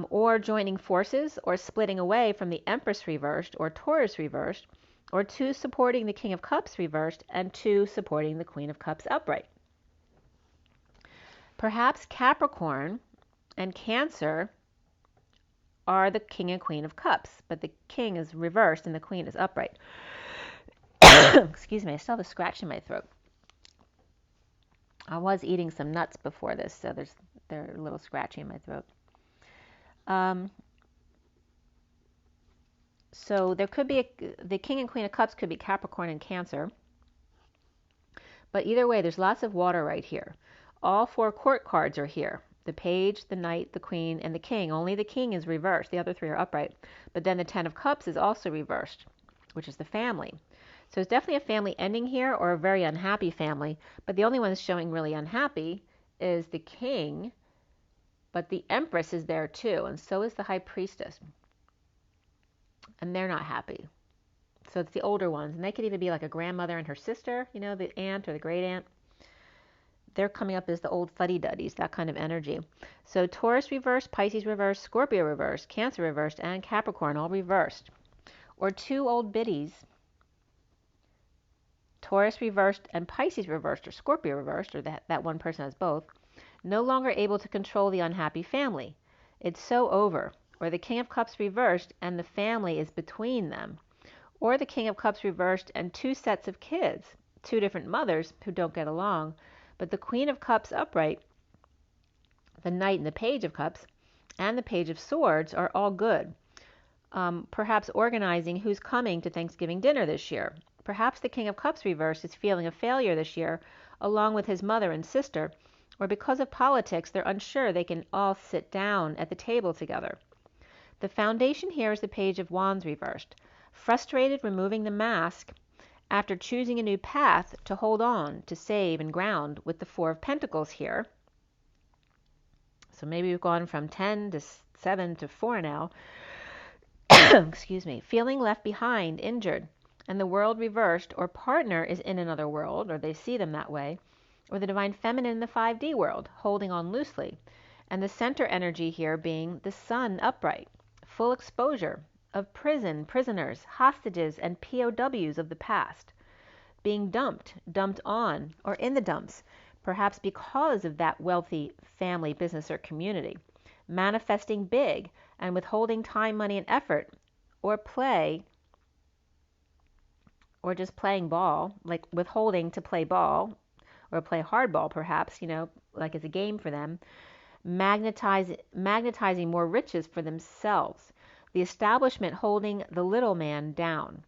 [SPEAKER 1] or joining forces, or splitting away from the Empress reversed or Taurus reversed, or 2 supporting the King of Cups reversed and 2 supporting the Queen of Cups upright. Perhaps Capricorn and Cancer are the King and Queen of Cups, but the King is reversed and the Queen is upright. Excuse me, I still have a scratch in my throat. I was eating some nuts before this, so they're a little scratchy in my throat. So there could be the King and Queen of Cups could be Capricorn and Cancer. But either way, there's lots of water right here. All 4 court cards are here. The Page, the Knight, the Queen, and the King. Only the King is reversed. The other 3 are upright. But then the Ten of Cups is also reversed, which is the family. So it's definitely a family ending here, or a very unhappy family. But the only one that's showing really unhappy is the King. But the Empress is there too, and so is the High Priestess. And they're not happy. So it's the older ones. And they could even be like a grandmother and her sister, you know, the aunt or the great aunt. They're coming up as the old fuddy-duddies, that kind of energy. So Taurus reversed, Pisces reversed, Scorpio reversed, Cancer reversed, and Capricorn all reversed. Or 2 old biddies, Taurus reversed and Pisces reversed, or Scorpio reversed, or that one person has both, no longer able to control the unhappy family. It's so over. Or the King of Cups reversed and the family is between them. Or the King of Cups reversed and 2 sets of kids, 2 different mothers who don't get along. But the Queen of Cups upright, the Knight and the Page of Cups, and the Page of Swords are all good. Perhaps organizing who's coming to Thanksgiving dinner this year. Perhaps the King of Cups reversed is feeling a failure this year, along with his mother and sister, or because of politics, they're unsure they can all sit down at the table together. The foundation here is the Page of Wands reversed. Frustrated removing the mask after choosing a new path to hold on, to save and ground with the Four of Pentacles here. So maybe we've gone from 10 to 7 to 4 now. Excuse me. Feeling left behind, injured, and the world reversed, or partner is in another world, or they see them that way, or the Divine Feminine in the 5D world, holding on loosely. And the center energy here being the Sun upright, full exposure of prison, prisoners, hostages, and POWs of the past, being dumped on, or in the dumps, perhaps because of that wealthy family, business, or community, manifesting big and withholding time, money, and effort, or play, or just playing ball, like withholding to play ball, or play hardball perhaps, like as a game for them, magnetizing more riches for themselves, the establishment holding the little man down.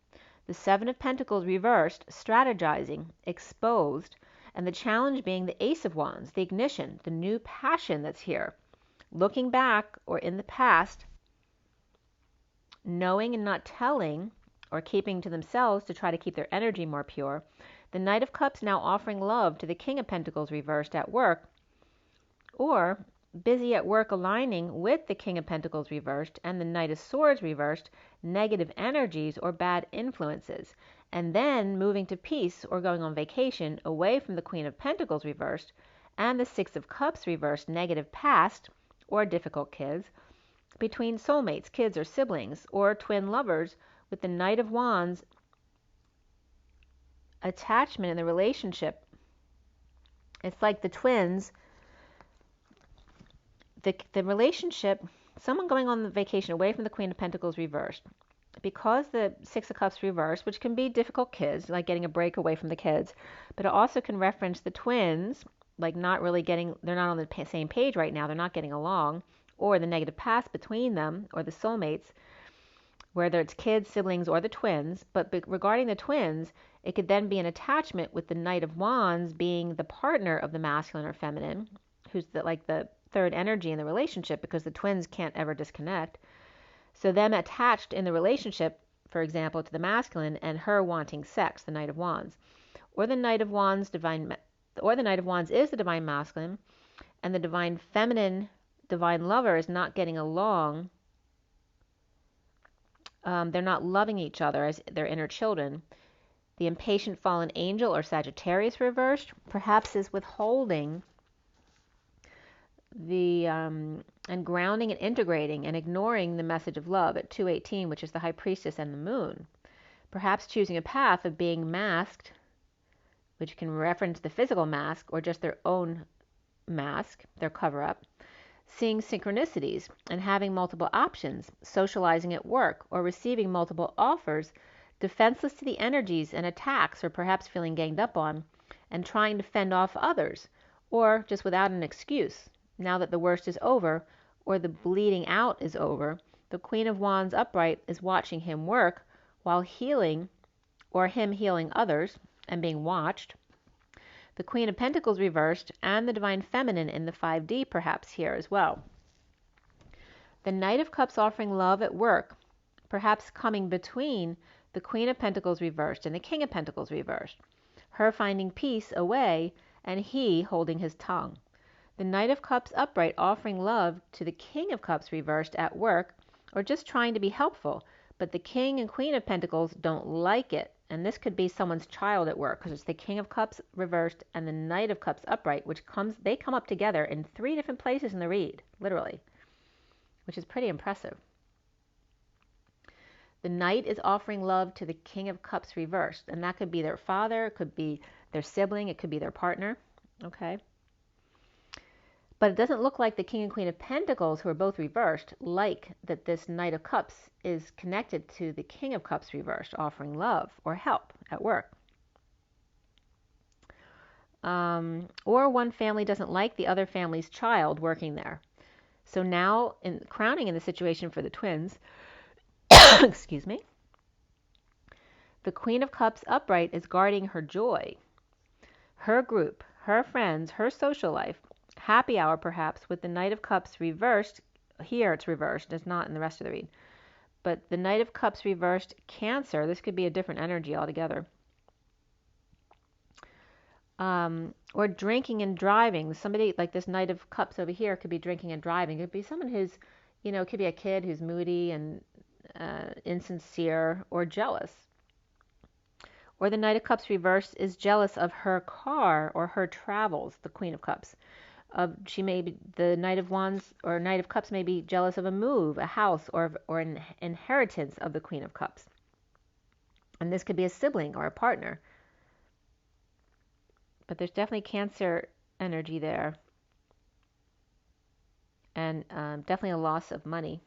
[SPEAKER 1] The Seven of Pentacles reversed, strategizing, exposed, and the challenge being the Ace of Wands, the ignition, the new passion that's here. Looking back or in the past, knowing and not telling, or keeping to themselves to try to keep their energy more pure. The Knight of Cups now offering love to the King of Pentacles reversed at work, or busy at work aligning with the King of Pentacles reversed and the Knight of Swords reversed, negative energies or bad influences, and then moving to peace or going on vacation away from the Queen of Pentacles reversed and the Six of Cups reversed, negative past or difficult kids, between soulmates, kids, or siblings, or twin lovers, with the Knight of Wands attachment in the relationship. It's like the twins, the relationship, someone going on the vacation away from the Queen of Pentacles reversed. Because the Six of Cups reversed, which can be difficult kids, like getting a break away from the kids, but it also can reference the twins, like not really getting, they're not on the same page right now, they're not getting along, or the negative past between them, or the soulmates, whether it's kids, siblings, or the twins. But regarding the twins, it could then be an attachment with the Knight of Wands being the partner of the masculine or feminine, who's like the third energy in the relationship, because the twins can't ever disconnect. So them attached in the relationship, for example, to the masculine, and her wanting sex, the Knight of Wands. Or the Knight of Wands is the divine masculine, and the divine feminine, divine lover is not getting along. They're not loving each other as their inner children. The impatient fallen angel or Sagittarius reversed perhaps is withholding the and grounding and integrating and ignoring the message of love at 218, which is the High Priestess and the Moon. Perhaps choosing a path of being masked, which can reference the physical mask or just their own mask, their cover-up. Seeing synchronicities and having multiple options, socializing at work, or receiving multiple offers, defenseless to the energies and attacks, or perhaps feeling ganged up on, and trying to fend off others, or just without an excuse. Now that the worst is over, or the bleeding out is over, the Queen of Wands upright is watching him work while healing, or him healing others and being watched. The Queen of Pentacles reversed, and the Divine Feminine in the 5D perhaps here as well. The Knight of Cups offering love at work, perhaps coming between the Queen of Pentacles reversed and the King of Pentacles reversed. Her finding peace away, and he holding his tongue. The Knight of Cups upright offering love to the King of Cups reversed at work, or just trying to be helpful, but the King and Queen of Pentacles don't like it. And this could be someone's child at work, because it's the King of Cups reversed and the Knight of Cups upright, they come up together in 3 different places in the read, literally, which is pretty impressive. The Knight is offering love to the King of Cups reversed, and that could be their father, it could be their sibling, it could be their partner, okay? But it doesn't look like the King and Queen of Pentacles, who are both reversed, like that this Knight of Cups is connected to the King of Cups reversed, offering love or help at work. Or one family doesn't like the other family's child working there. So now, crowning in the situation for the twins, excuse me, the Queen of Cups upright is guarding her joy, her group, her friends, her social life, happy hour perhaps, with the Knight of Cups reversed, here it's reversed. It's not in the rest of the read. But the Knight of Cups reversed, Cancer. This could be a different energy altogether. Or drinking and driving. Somebody like this Knight of Cups over here could be drinking and driving. It could be someone who's, it could be a kid who's moody and insincere or jealous. Or the Knight of Cups reversed is jealous of her car or her travels, the Queen of Cups. She may be, the Knight of Wands or Knight of Cups may be jealous of a move, a house, or an inheritance of the Queen of Cups. And this could be a sibling or a partner. But there's definitely Cancer energy there. And definitely a loss of money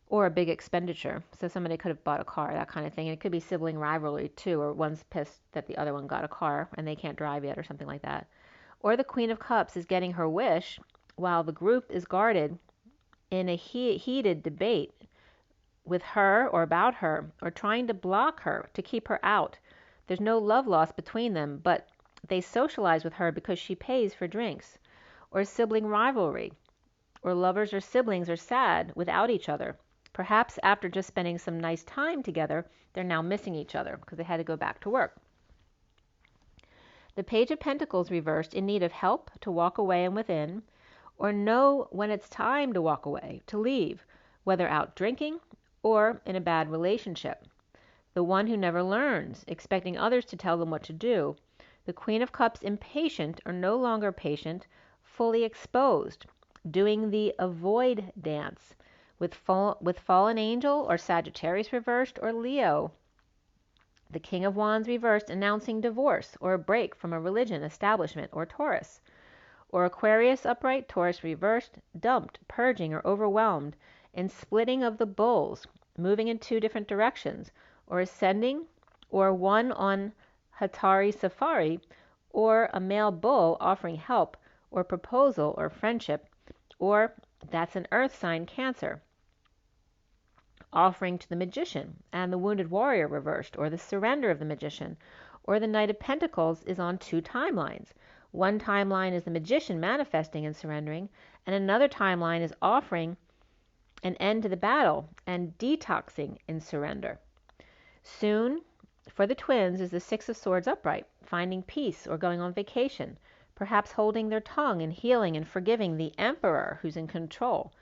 [SPEAKER 1] or a big expenditure. So somebody could have bought a car, that kind of thing. And it could be sibling rivalry too, or one's pissed that the other one got a car and they can't drive yet or something like that. Or the Queen of Cups is getting her wish while the group is guarded in a heated debate with her or about her, or trying to block her to keep her out. There's no love lost between them, but they socialize with her because she pays for drinks. Or sibling rivalry, or lovers or siblings are sad without each other. Perhaps after just spending some nice time together, they're now missing each other because they had to go back to work. The Page of Pentacles reversed, in need of help to walk away and within, or know when it's time to walk away, to leave, whether out drinking or in a bad relationship. The one who never learns, expecting others to tell them what to do. The Queen of Cups impatient or no longer patient, fully exposed, doing the avoid dance with fallen angel or Sagittarius reversed, or Leo. The King of Wands reversed, announcing divorce or a break from a religion, establishment, or Taurus. Or Aquarius upright, Taurus reversed, dumped, purging, or overwhelmed, in splitting of the bulls, moving in two different directions, or ascending, or one on Hatari safari, or a male bull offering help, or proposal, or friendship, or that's an earth sign, Cancer, offering to the Magician, and the Wounded Warrior reversed, or the surrender of the Magician. Or the Knight of Pentacles is on two timelines. One timeline is the Magician manifesting and surrendering, and another timeline is offering an end to the battle and detoxing in surrender. Soon, for the twins, is the Six of Swords upright, finding peace or going on vacation, perhaps holding their tongue and healing and forgiving the Emperor who's in control.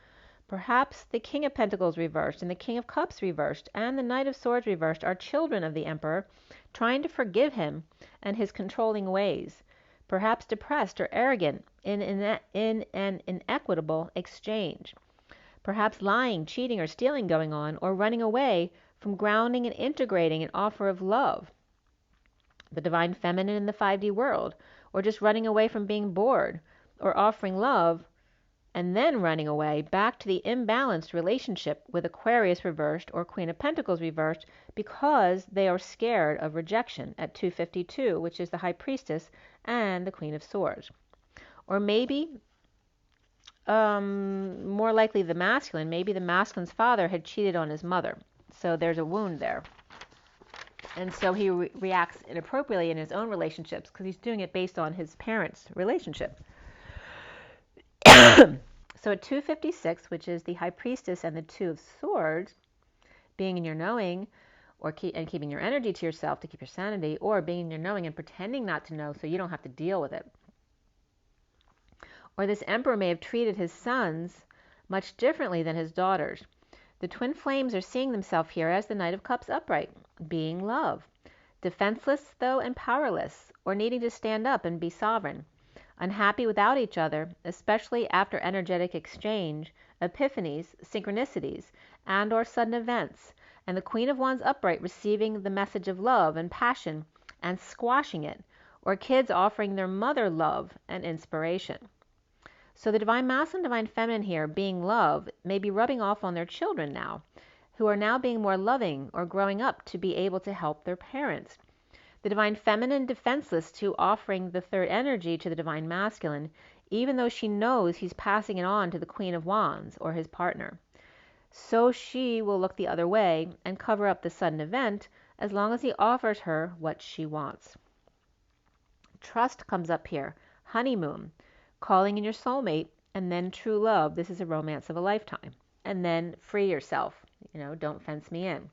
[SPEAKER 1] Perhaps the King of Pentacles reversed and the King of Cups reversed and the Knight of Swords reversed are children of the Emperor, trying to forgive him and his controlling ways. Perhaps depressed or arrogant in an inequitable exchange. Perhaps lying, cheating, or stealing going on, or running away from grounding and integrating an offer of love. The Divine Feminine in the 5D world, or just running away from being bored, or offering love and then running away back to the imbalanced relationship with Aquarius reversed or Queen of Pentacles reversed because they are scared of rejection at 252, which is the High Priestess and the Queen of Swords. Or maybe, more likely the masculine, maybe the masculine's father had cheated on his mother. So there's a wound there. And so he reacts inappropriately in his own relationships because he's doing it based on his parents' relationship. So at 256, which is the High Priestess and the Two of Swords, being in your knowing or keeping your energy to yourself to keep your sanity, or being in your knowing and pretending not to know so you don't have to deal with it. Or this Emperor may have treated his sons much differently than his daughters. The twin flames are seeing themselves here as the Knight of Cups upright, being love, defenseless though and powerless, or needing to stand up and be sovereign. Unhappy without each other, especially after energetic exchange, epiphanies, synchronicities, and or sudden events, and the Queen of Wands upright receiving the message of love and passion and squashing it, or kids offering their mother love and inspiration. So the Divine Masculine, Divine Feminine here, being love, may be rubbing off on their children now, who are now being more loving or growing up to be able to help their parents. The Divine Feminine defenseless to offering the third energy to the Divine Masculine, even though she knows he's passing it on to the Queen of Wands or his partner. So she will look the other way and cover up the sudden event as long as he offers her what she wants. Trust comes up here, honeymoon, calling in your soulmate and then true love. This is a romance of a lifetime. And then free yourself. Don't fence me in.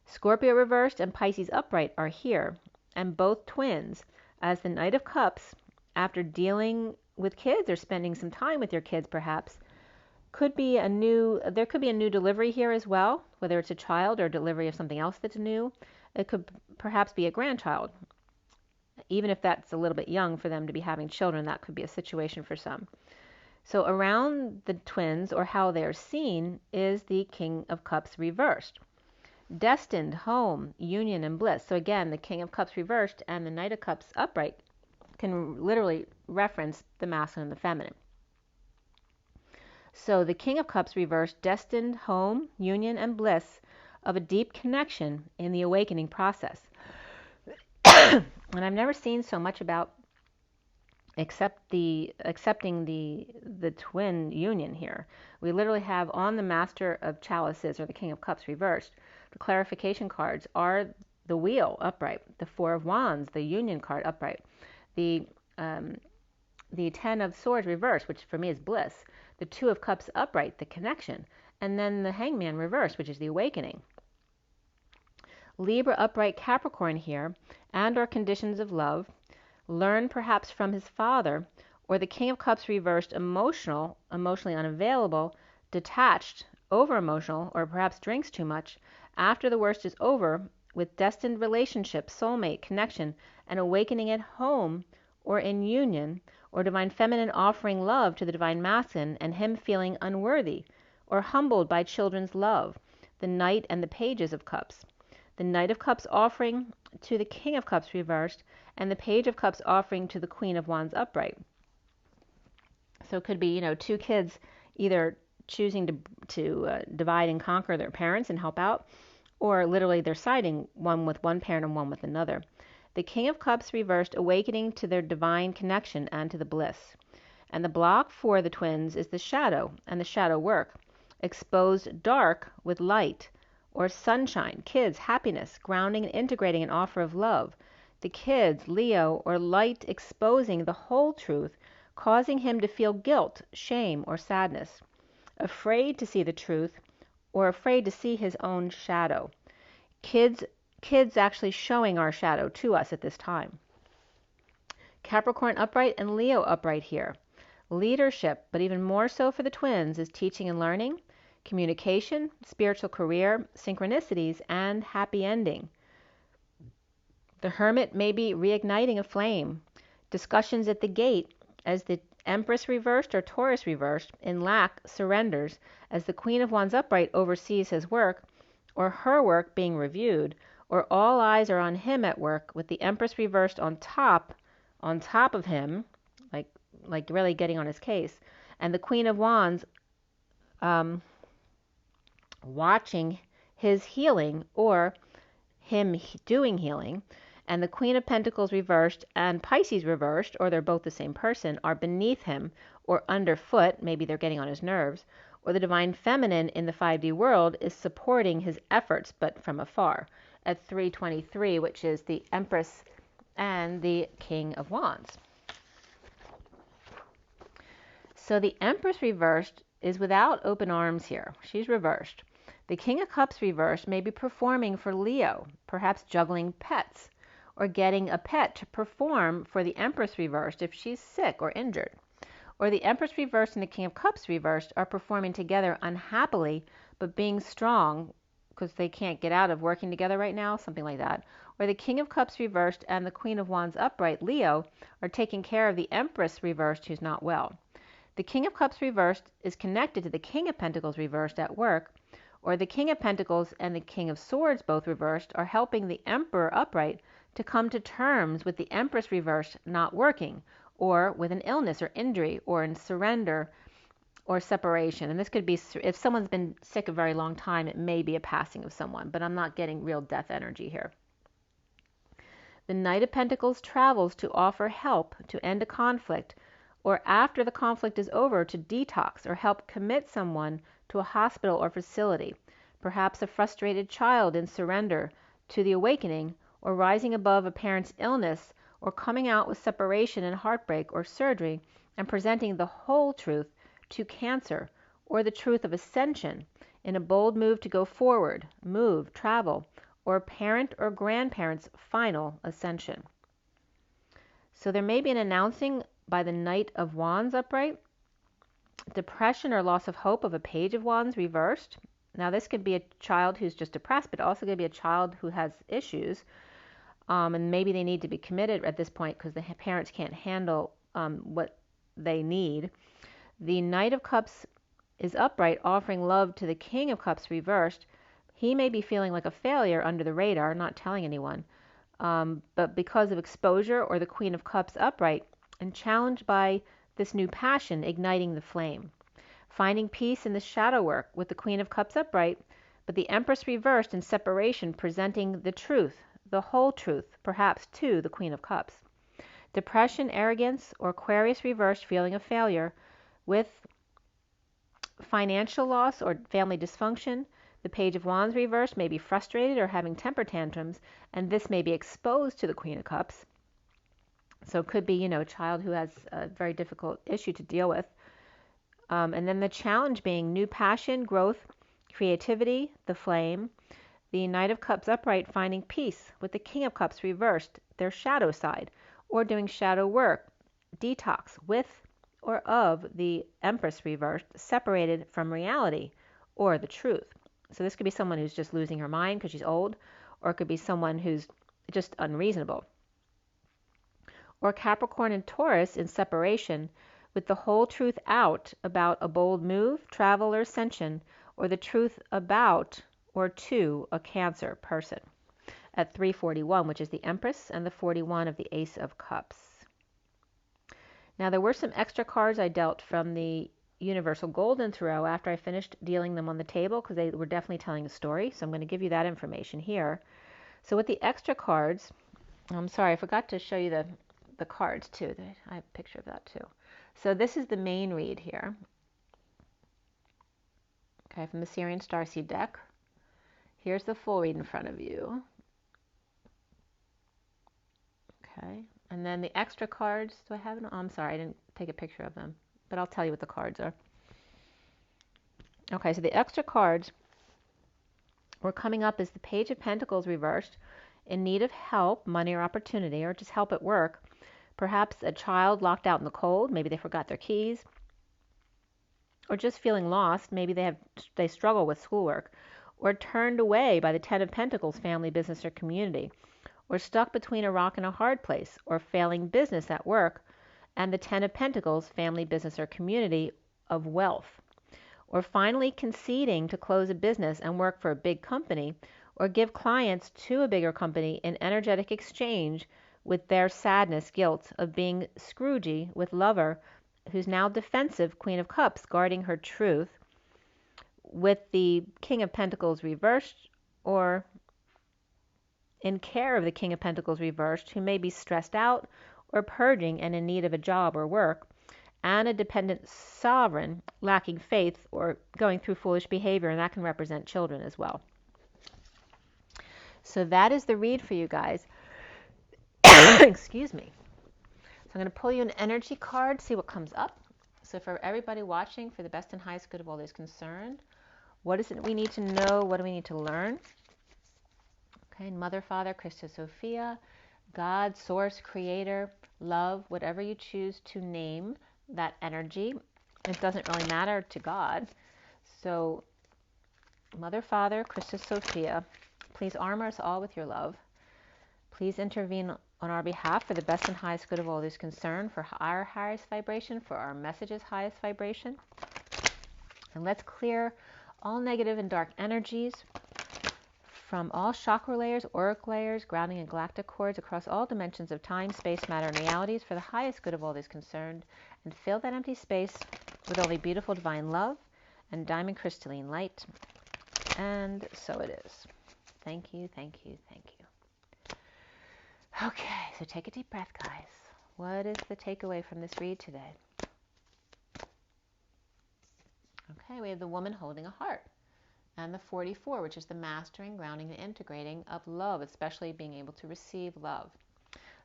[SPEAKER 1] Scorpio reversed and Pisces upright are here, and both twins, as the Knight of Cups, after dealing with kids or spending some time with your kids perhaps, there could be a new delivery here as well, whether it's a child or delivery of something else that's new. It could perhaps be a grandchild. Even if that's a little bit young for them to be having children, that could be a situation for some. So around the twins, or how they're seen, is the King of Cups reversed. Destined, home, union, and bliss. So again, the King of Cups reversed and the Knight of Cups upright can literally reference the masculine and the feminine. So the King of Cups reversed, destined, home, union, and bliss of a deep connection in the awakening process. And I've never seen so much about accepting the twin union here. We literally have on the Master of Chalices, or the King of Cups reversed, the clarification cards are the Wheel upright, the Four of Wands, the Union card upright, the Ten of Swords reversed, which for me is bliss, the Two of Cups upright, the connection, and then the Hangman reversed, which is the awakening. Libra upright Capricorn here, and or conditions of love, learn perhaps from his father, or the King of Cups reversed, emotionally unavailable, detached, over-emotional, or perhaps drinks too much, after the worst is over, with destined relationship, soulmate, connection, and awakening at home or in union, or divine feminine offering love to the divine masculine and him feeling unworthy or humbled by children's love, the Knight and the Pages of Cups. The Knight of Cups offering to the King of Cups reversed, and the Page of Cups offering to the Queen of Wands upright. So it could be, two kids either choosing to divide and conquer their parents and help out, or literally they're siding, one with one parent and one with another. The King of Cups reversed, awakening to their divine connection and to the bliss. And the block for the twins is the shadow and the shadow work. Exposed dark with light, or sunshine, kids, happiness, grounding and integrating an offer of love. The kids, Leo, or light exposing the whole truth, causing him to feel guilt, shame, or sadness. Afraid to see the truth, or afraid to see his own shadow. Kids actually showing our shadow to us at this time. Capricorn upright and Leo upright here. Leadership, but even more so for the twins, is teaching and learning, communication, spiritual career, synchronicities, and happy ending. The Hermit may be reigniting a flame. Discussions at the gate, as the Empress reversed or Taurus reversed, in lack, surrenders, as the Queen of Wands upright oversees his work, or her work being reviewed, or all eyes are on him at work, with the Empress reversed on top of him, like really getting on his case, and the Queen of Wands watching his healing or him doing healing, and the Queen of Pentacles reversed and Pisces reversed, or they're both the same person, are beneath him or underfoot, maybe they're getting on his nerves, or the divine feminine in the 5D world is supporting his efforts but from afar at 323, which is the Empress and the King of Wands. So the Empress reversed is without open arms here. She's reversed. The King of Cups reversed may be performing for Leo, perhaps juggling pets, or getting a pet to perform for the Empress reversed if she's sick or injured. Or the Empress reversed and the King of Cups reversed are performing together unhappily, but being strong because they can't get out of working together right now, something like that. Or the King of Cups reversed and the Queen of Wands upright, Leo, are taking care of the Empress reversed who's not well. The King of Cups reversed is connected to the King of Pentacles reversed at work, or the King of Pentacles and the King of Swords both reversed are helping the Emperor upright to come to terms with the Empress reversed not working, or with an illness or injury, or in surrender or separation. And this could be, if someone's been sick a very long time, it may be a passing of someone, but I'm not getting real death energy here. The Knight of Pentacles travels to offer help to end a conflict, or after the conflict is over to detox or help commit someone to a hospital or facility, perhaps a frustrated child in surrender to the awakening, or rising above a parent's illness, or coming out with separation and heartbreak or surgery, and presenting the whole truth to Cancer, or the truth of ascension in a bold move to go forward, move, travel, or parent or grandparent's final ascension. So there may be an announcing by the Knight of Wands upright, depression or loss of hope of a Page of Wands reversed. Now this could be a child who's just depressed, but also could be a child who has issues, and maybe they need to be committed at this point because the parents can't handle what they need. The Knight of Cups is upright, offering love to the King of Cups reversed. He may be feeling like a failure under the radar, not telling anyone, but because of exposure, or the Queen of Cups upright, and challenged by this new passion igniting the flame. Finding peace in the shadow work with the Queen of Cups upright, but the Empress reversed in separation, presenting the truth, the whole truth, perhaps to the Queen of Cups. Depression, arrogance, or Aquarius reversed, feeling of failure, with financial loss or family dysfunction. The Page of Wands reversed may be frustrated or having temper tantrums, and this may be exposed to the Queen of Cups. So it could be, a child who has a very difficult issue to deal with. And then the challenge being new passion, growth, creativity, the flame. The Knight of Cups upright, finding peace with the King of Cups reversed, their shadow side, or doing shadow work, detox with or of the Empress reversed, separated from reality or the truth. So this could be someone who's just losing her mind because she's old, or it could be someone who's just unreasonable. Or Capricorn and Taurus in separation, with the whole truth out about a bold move, travel, or ascension, or the truth about or to a Cancer person at 341, which is the Empress, and the 41 of the Ace of Cups. Now there were some extra cards I dealt from the Universal Golden Throw after I finished dealing them on the table, because they were definitely telling a story, so I'm going to give you that information here. So with the extra cards, I'm sorry, I forgot to show you the cards too. I have a picture of that too. So this is the main read here, okay, from the SIRIAN Starseed deck. Here's the full read in front of you. Okay, and then the extra cards, do I have them? Oh, I'm sorry, I didn't take a picture of them, but I'll tell you what the cards are. Okay, so the extra cards were coming up as the Page of Pentacles reversed, in need of help, money or opportunity, or just help at work. Perhaps a child locked out in the cold, maybe they forgot their keys, or just feeling lost, maybe they struggle with schoolwork, or turned away by the Ten of Pentacles, family, business, or community, or stuck between a rock and a hard place, or failing business at work and the Ten of Pentacles, family, business, or community of wealth, or finally conceding to close a business and work for a big company, or give clients to a bigger company in energetic exchange with their sadness, guilt of being Scroogey with lover, who's now defensive, Queen of Cups, guarding her truth, with the King of Pentacles reversed, or in care of the King of Pentacles reversed, who may be stressed out or purging and in need of a job or work, and a dependent sovereign lacking faith or going through foolish behavior, and that can represent children as well. So that is the read for you guys. Excuse me. So I'm going to pull you an energy card, see what comes up. So for everybody watching, for the best and highest good of all those concerned, what is it we need to know? What do we need to learn? Okay, Mother, Father, Christus, Sophia, God, Source, Creator, Love, whatever you choose to name that energy. It doesn't really matter to God. So Mother, Father, Christus, Sophia, please armor us all with your love. Please intervene on our behalf for the best and highest good of all those concerned, for our highest vibration, for our message's highest vibration. And let's clear all negative and dark energies from all chakra layers, auric layers, grounding and galactic cords across all dimensions of time, space, matter, and realities for the highest good of all those concerned, and fill that empty space with only beautiful divine love and diamond crystalline light. And so it is. Thank you, thank you, thank you. Okay, so take a deep breath, guys. What is the takeaway from this read today? Okay, we have the woman holding a heart, and the 44, which is the mastering, grounding, and integrating of love, especially being able to receive love.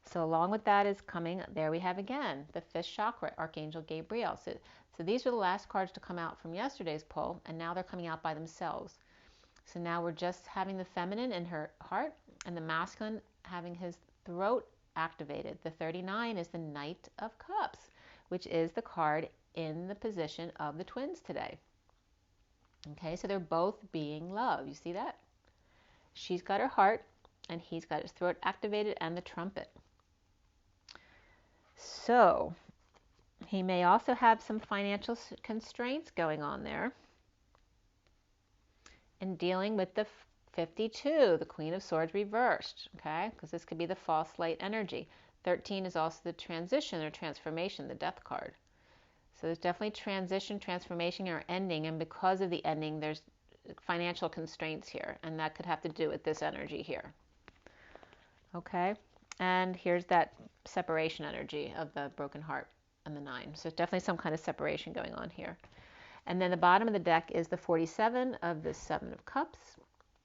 [SPEAKER 1] So along with that is coming, there we have again, the 5th chakra, Archangel Gabriel. So these are the last cards to come out from yesterday's pull, and now they're coming out by themselves. So now we're just having the feminine in her heart and the masculine having his throat activated. The 39 is the Knight of Cups, which is the card in the position of the twins today. Okay, so they're both being loved. You see that? She's got her heart, and he's got his throat activated and the trumpet. So he may also have some financial constraints going on there. And dealing with the 52, the Queen of Swords reversed, okay? Because this could be the false light energy. 13 is also the transition or transformation, the death card. So there's definitely transition, transformation, or ending. And because of the ending, there's financial constraints here. And that could have to do with this energy here. Okay? And here's that separation energy of the broken heart and the 9. So there's definitely some kind of separation going on here. And then the bottom of the deck is the 47 of the 7 of Cups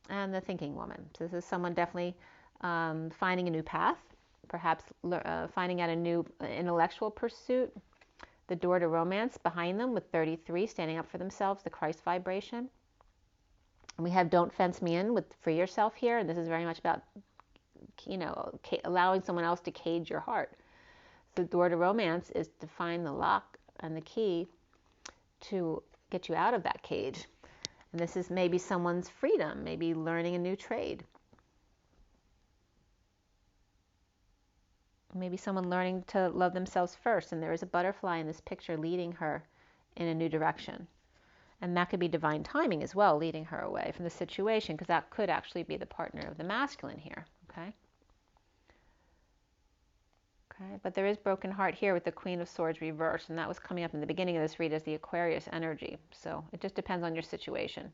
[SPEAKER 1] and the Thinking Woman. So this is someone definitely finding a new path, perhaps finding out a new intellectual pursuit. The door to romance behind them with 33, standing up for themselves, the Christ vibration. And we have Don't Fence Me In with Free Yourself here. And this is very much about, you know, allowing someone else to cage your heart. So the door to romance is to find the lock and the key to get you out of that cage. And this is maybe someone's freedom, maybe learning a new trade. Maybe someone learning to love themselves first, and there is a butterfly in this picture leading her in a new direction. And that could be divine timing as well, leading her away from the situation, because that could actually be the partner of the masculine here, okay? Okay, but there is broken heart here with the Queen of Swords reversed, and that was coming up in the beginning of this read as the Aquarius energy. So it just depends on your situation.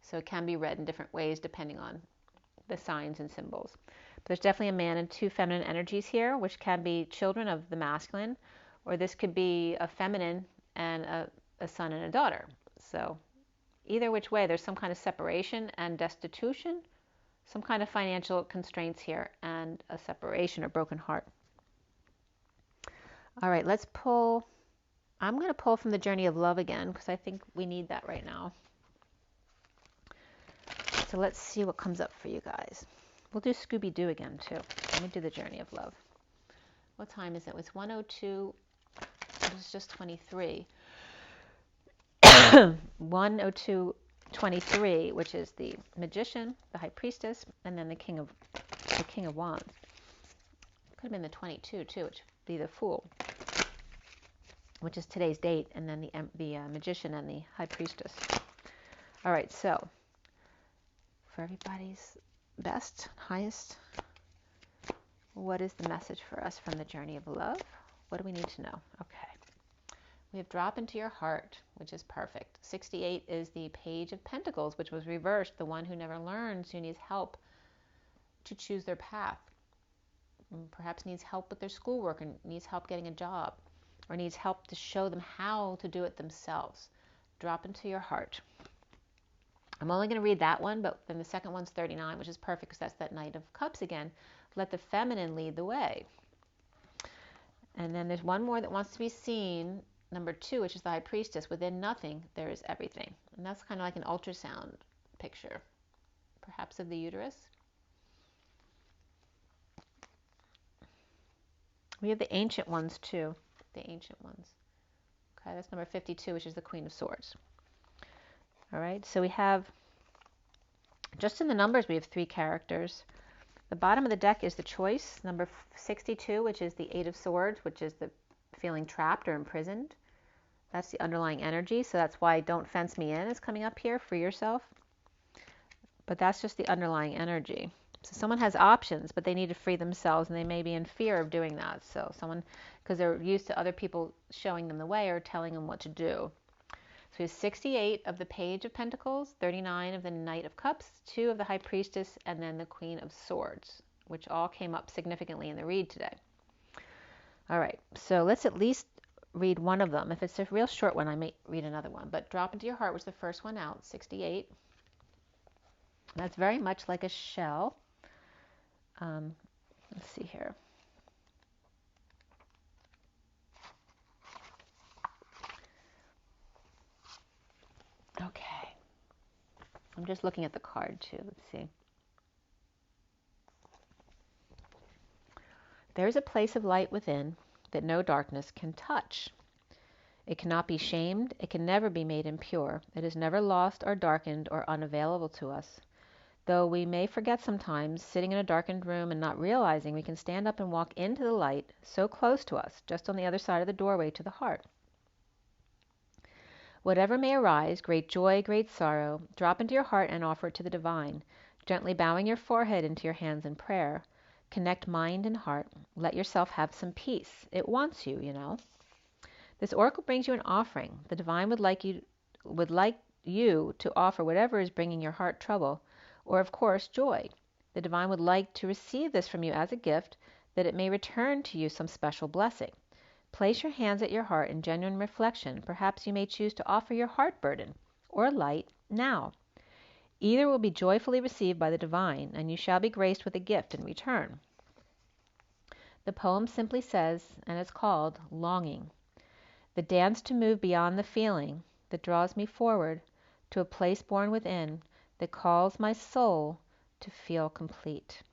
[SPEAKER 1] So it can be read in different ways depending on the signs and symbols. But there's definitely a man and 2 feminine energies here, which can be children of the masculine, or this could be a feminine and a son and a daughter. So either which way, there's some kind of separation and destitution, some kind of financial constraints here, and a separation or broken heart. All right, let's pull. I'm going to pull from the Journey of Love again, because I think we need that right now. So let's see what comes up for you guys. We'll do Scooby-Doo again, too. Let me do the Journey of Love. What time is it? It's 1:02. It was just 23. 1:02:23, which is the Magician, the High Priestess, and then the King of Wands. Could have been the 22, too, which would be the Fool, which is today's date, and then the Magician and the High Priestess. All right, so for everybody's best, highest, what is the message for us from the Journey of Love? What do we need to know? Okay. We have Drop Into Your Heart, which is perfect. 68 is the Page of Pentacles, which was reversed, the one who never learns, who needs help to choose their path. And perhaps needs help with their schoolwork, and needs help getting a job, or needs help to show them how to do it themselves. Drop into your heart. I'm only going to read that one, but then the second one's 39, which is perfect because that's that Knight of Cups again. Let the feminine lead the way. And then there's one more that wants to be seen, number 2, which is the High Priestess. Within nothing, there is everything. And that's kind of like an ultrasound picture, perhaps of the uterus. We have the Ancient Ones, too. The Ancient Ones. Okay, that's number 52, which is the Queen of Swords. All right, so we have, just in the numbers, we have 3 characters. The bottom of the deck is the Choice, number 62, which is the 8 of Swords, which is the feeling trapped or imprisoned. That's the underlying energy, so that's why Don't Fence Me In is coming up here, Free Yourself. But that's just the underlying energy. So someone has options, but they need to free themselves, and they may be in fear of doing that. So someone, because they're used to other people showing them the way or telling them what to do. So we have 68 of the Page of Pentacles, 39 of the Knight of Cups, 2 of the High Priestess, and then the Queen of Swords, which all came up significantly in the read today. All right, so let's at least read one of them. If it's a real short one, I may read another one. But Drop Into Your Heart was the first one out, 68. That's very much like a shell. Let's see here. I'm just looking at the card too. Let's see. There is a place of light within that no darkness can touch. It cannot be shamed. It can never be made impure. It is never lost or darkened or unavailable to us. Though we may forget sometimes, sitting in a darkened room and not realizing, we can stand up and walk into the light so close to us, just on the other side of the doorway to the heart. Whatever may arise, great joy, great sorrow, drop into your heart and offer it to the divine, gently bowing your forehead into your hands in prayer. Connect mind and heart. Let yourself have some peace. It wants you, you know. This oracle brings you an offering. The divine would like you to offer whatever is bringing your heart trouble, or of course joy. The divine would like to receive this from you as a gift, that it may return to you some special blessing. Place your hands at your heart in genuine reflection. Perhaps you may choose to offer your heart burden or light now. Either will be joyfully received by the divine, and you shall be graced with a gift in return. The poem simply says, and it's called Longing. The dance to move beyond the feeling that draws me forward to a place born within that calls my soul to feel complete.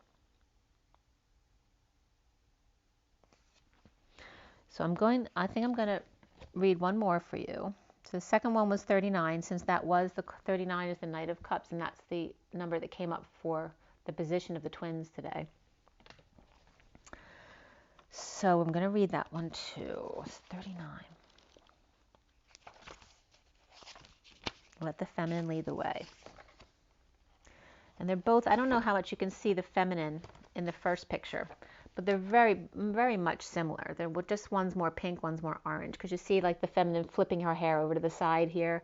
[SPEAKER 1] So I think I'm going to read one more for you. So the second one was 39, since that was the 39 is the Knight of Cups, and that's the number that came up for the position of the twins today. So I'm going to read that one too. It's 39. Let the feminine lead the way. And they're both, I don't know how much you can see the feminine in the first picture, but they're very, very much similar. They're just, one's more pink, one's more orange, because you see like the feminine flipping her hair over to the side here,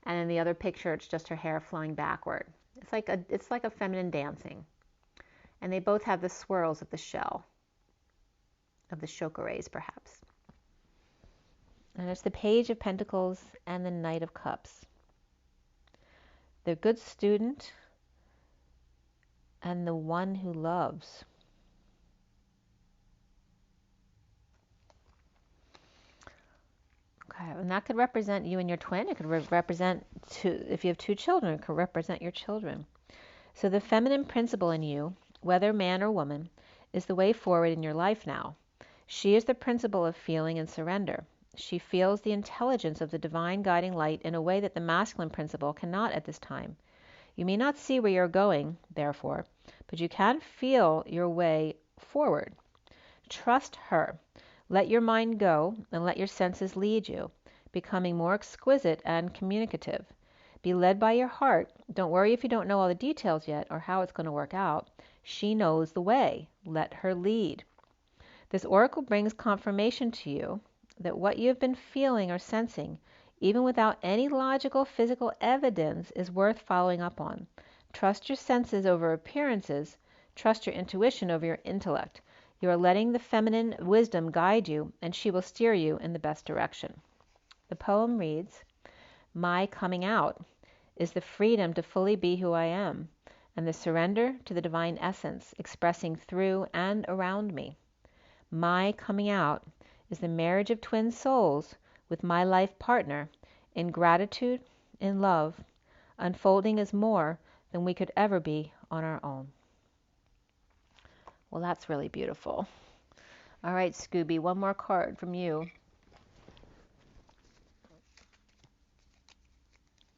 [SPEAKER 1] and in the other picture it's just her hair flowing backward. It's like a feminine dancing. And they both have the swirls of the shell, of the chakras perhaps. And it's the Page of Pentacles and the Knight of Cups. The good student and the one who loves. Okay, and that could represent you and your twin. It could represent if you have two children, it could represent your children. So the feminine principle in you, whether man or woman, is the way forward in your life now. She is the principle of feeling and surrender. She feels the intelligence of the divine guiding light in a way that the masculine principle cannot at this time. You may not see where you're going, therefore, but you can feel your way forward. Trust her. Let your mind go and let your senses lead you, becoming more exquisite and communicative. Be led by your heart. Don't worry if you don't know all the details yet or how it's going to work out. She knows the way. Let her lead. This oracle brings confirmation to you that what you have been feeling or sensing, even without any logical physical evidence, is worth following up on. Trust your senses over appearances. Trust your intuition over your intellect. You are letting the feminine wisdom guide you, and she will steer you in the best direction. The poem reads, My coming out is the freedom to fully be who I am, and the surrender to the divine essence expressing through and around me. My coming out is the marriage of twin souls with my life partner in gratitude, in love, unfolding as more than we could ever be on our own. Well, that's really beautiful. All right, Scooby, one more card from you.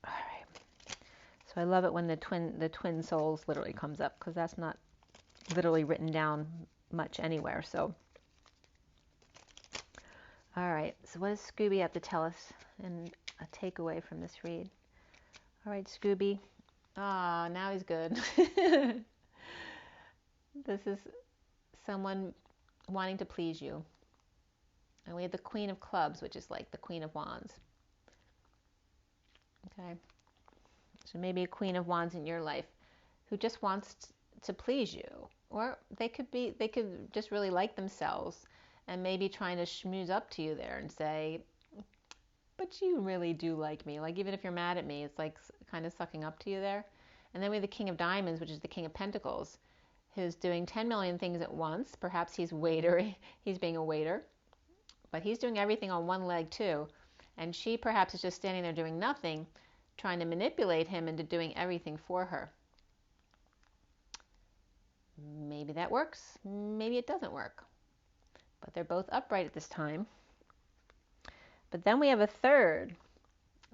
[SPEAKER 1] All right. So I love it when the twin souls literally comes up, because that's not literally written down much anywhere. So, all right. So what does Scooby have to tell us and a takeaway from this read? All right, Scooby. Ah, now he's good. This is someone wanting to please you. And we have the Queen of Clubs, which is like the Queen of Wands. Okay. So maybe a Queen of Wands in your life who just wants to please you. Or they could just really like themselves and maybe trying to schmooze up to you there and say, but you really do like me. Like, even if you're mad at me, it's like kind of sucking up to you there. And then we have the King of Diamonds, which is the King of Pentacles, who's doing 10 million things at once. Perhaps he's being a waiter, but he's doing everything on one leg too. And she perhaps is just standing there doing nothing, trying to manipulate him into doing everything for her. Maybe that works, maybe it doesn't work. But they're both upright at this time. But then we have a third.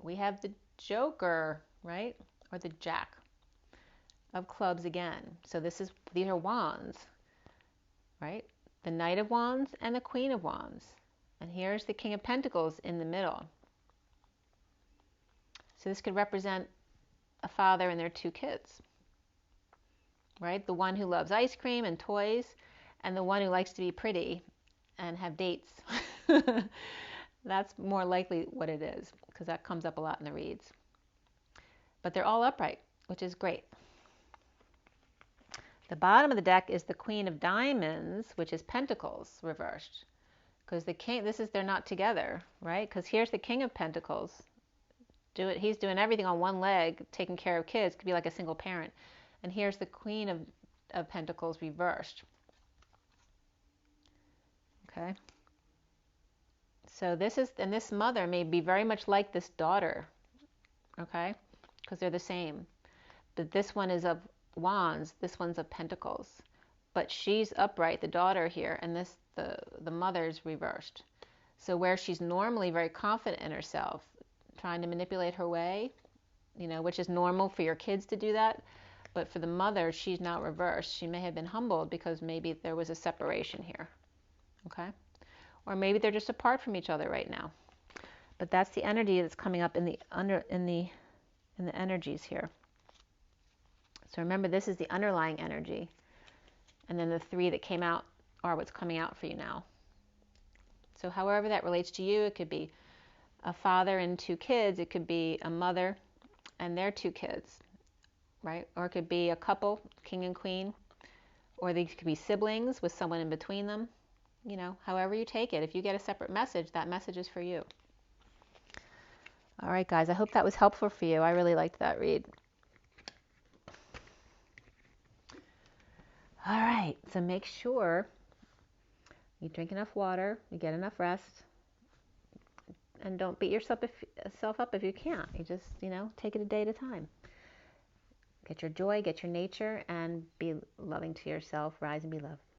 [SPEAKER 1] We have the Joker, right? Or the Jack of Clubs again. So these are wands, right? The Knight of Wands and the Queen of Wands. And here's the King of Pentacles in the middle. So this could represent a father and their two kids, right? The one who loves ice cream and toys, and the one who likes to be pretty and have dates. That's more likely what it is, because that comes up a lot in the reads. But they're all upright, which is great. The bottom of the deck is the Queen of Diamonds, which is Pentacles reversed. Because the king, they're not together, right? Because here's the King of Pentacles. He's doing everything on one leg, taking care of kids, could be like a single parent. And here's the Queen of Pentacles reversed. Okay. So this mother may be very much like this daughter, okay? Because they're the same. But this one is of Wands, this one's of Pentacles. But she's upright, the daughter here, and the mother's reversed. So where she's normally very confident in herself, trying to manipulate her way, which is normal for your kids to do that. But for the mother, she's not reversed. She may have been humbled because maybe there was a separation here, okay? Or maybe they're just apart from each other right now. But that's the energy that's coming up in the energies here. So remember, this is the underlying energy. And then the three that came out are what's coming out for you now. So however that relates to you, it could be a father and two kids. It could be a mother and their two kids, right? Or it could be a couple, king and queen. Or they could be siblings with someone in between them. However you take it. If you get a separate message, that message is for you. All right, guys, I hope that was helpful for you. I really liked that read. All right, so make sure you drink enough water, you get enough rest, and don't beat yourself up if you can't. You just, take it a day at a time. Get your joy, get your nature, and be loving to yourself. Rise and be loved.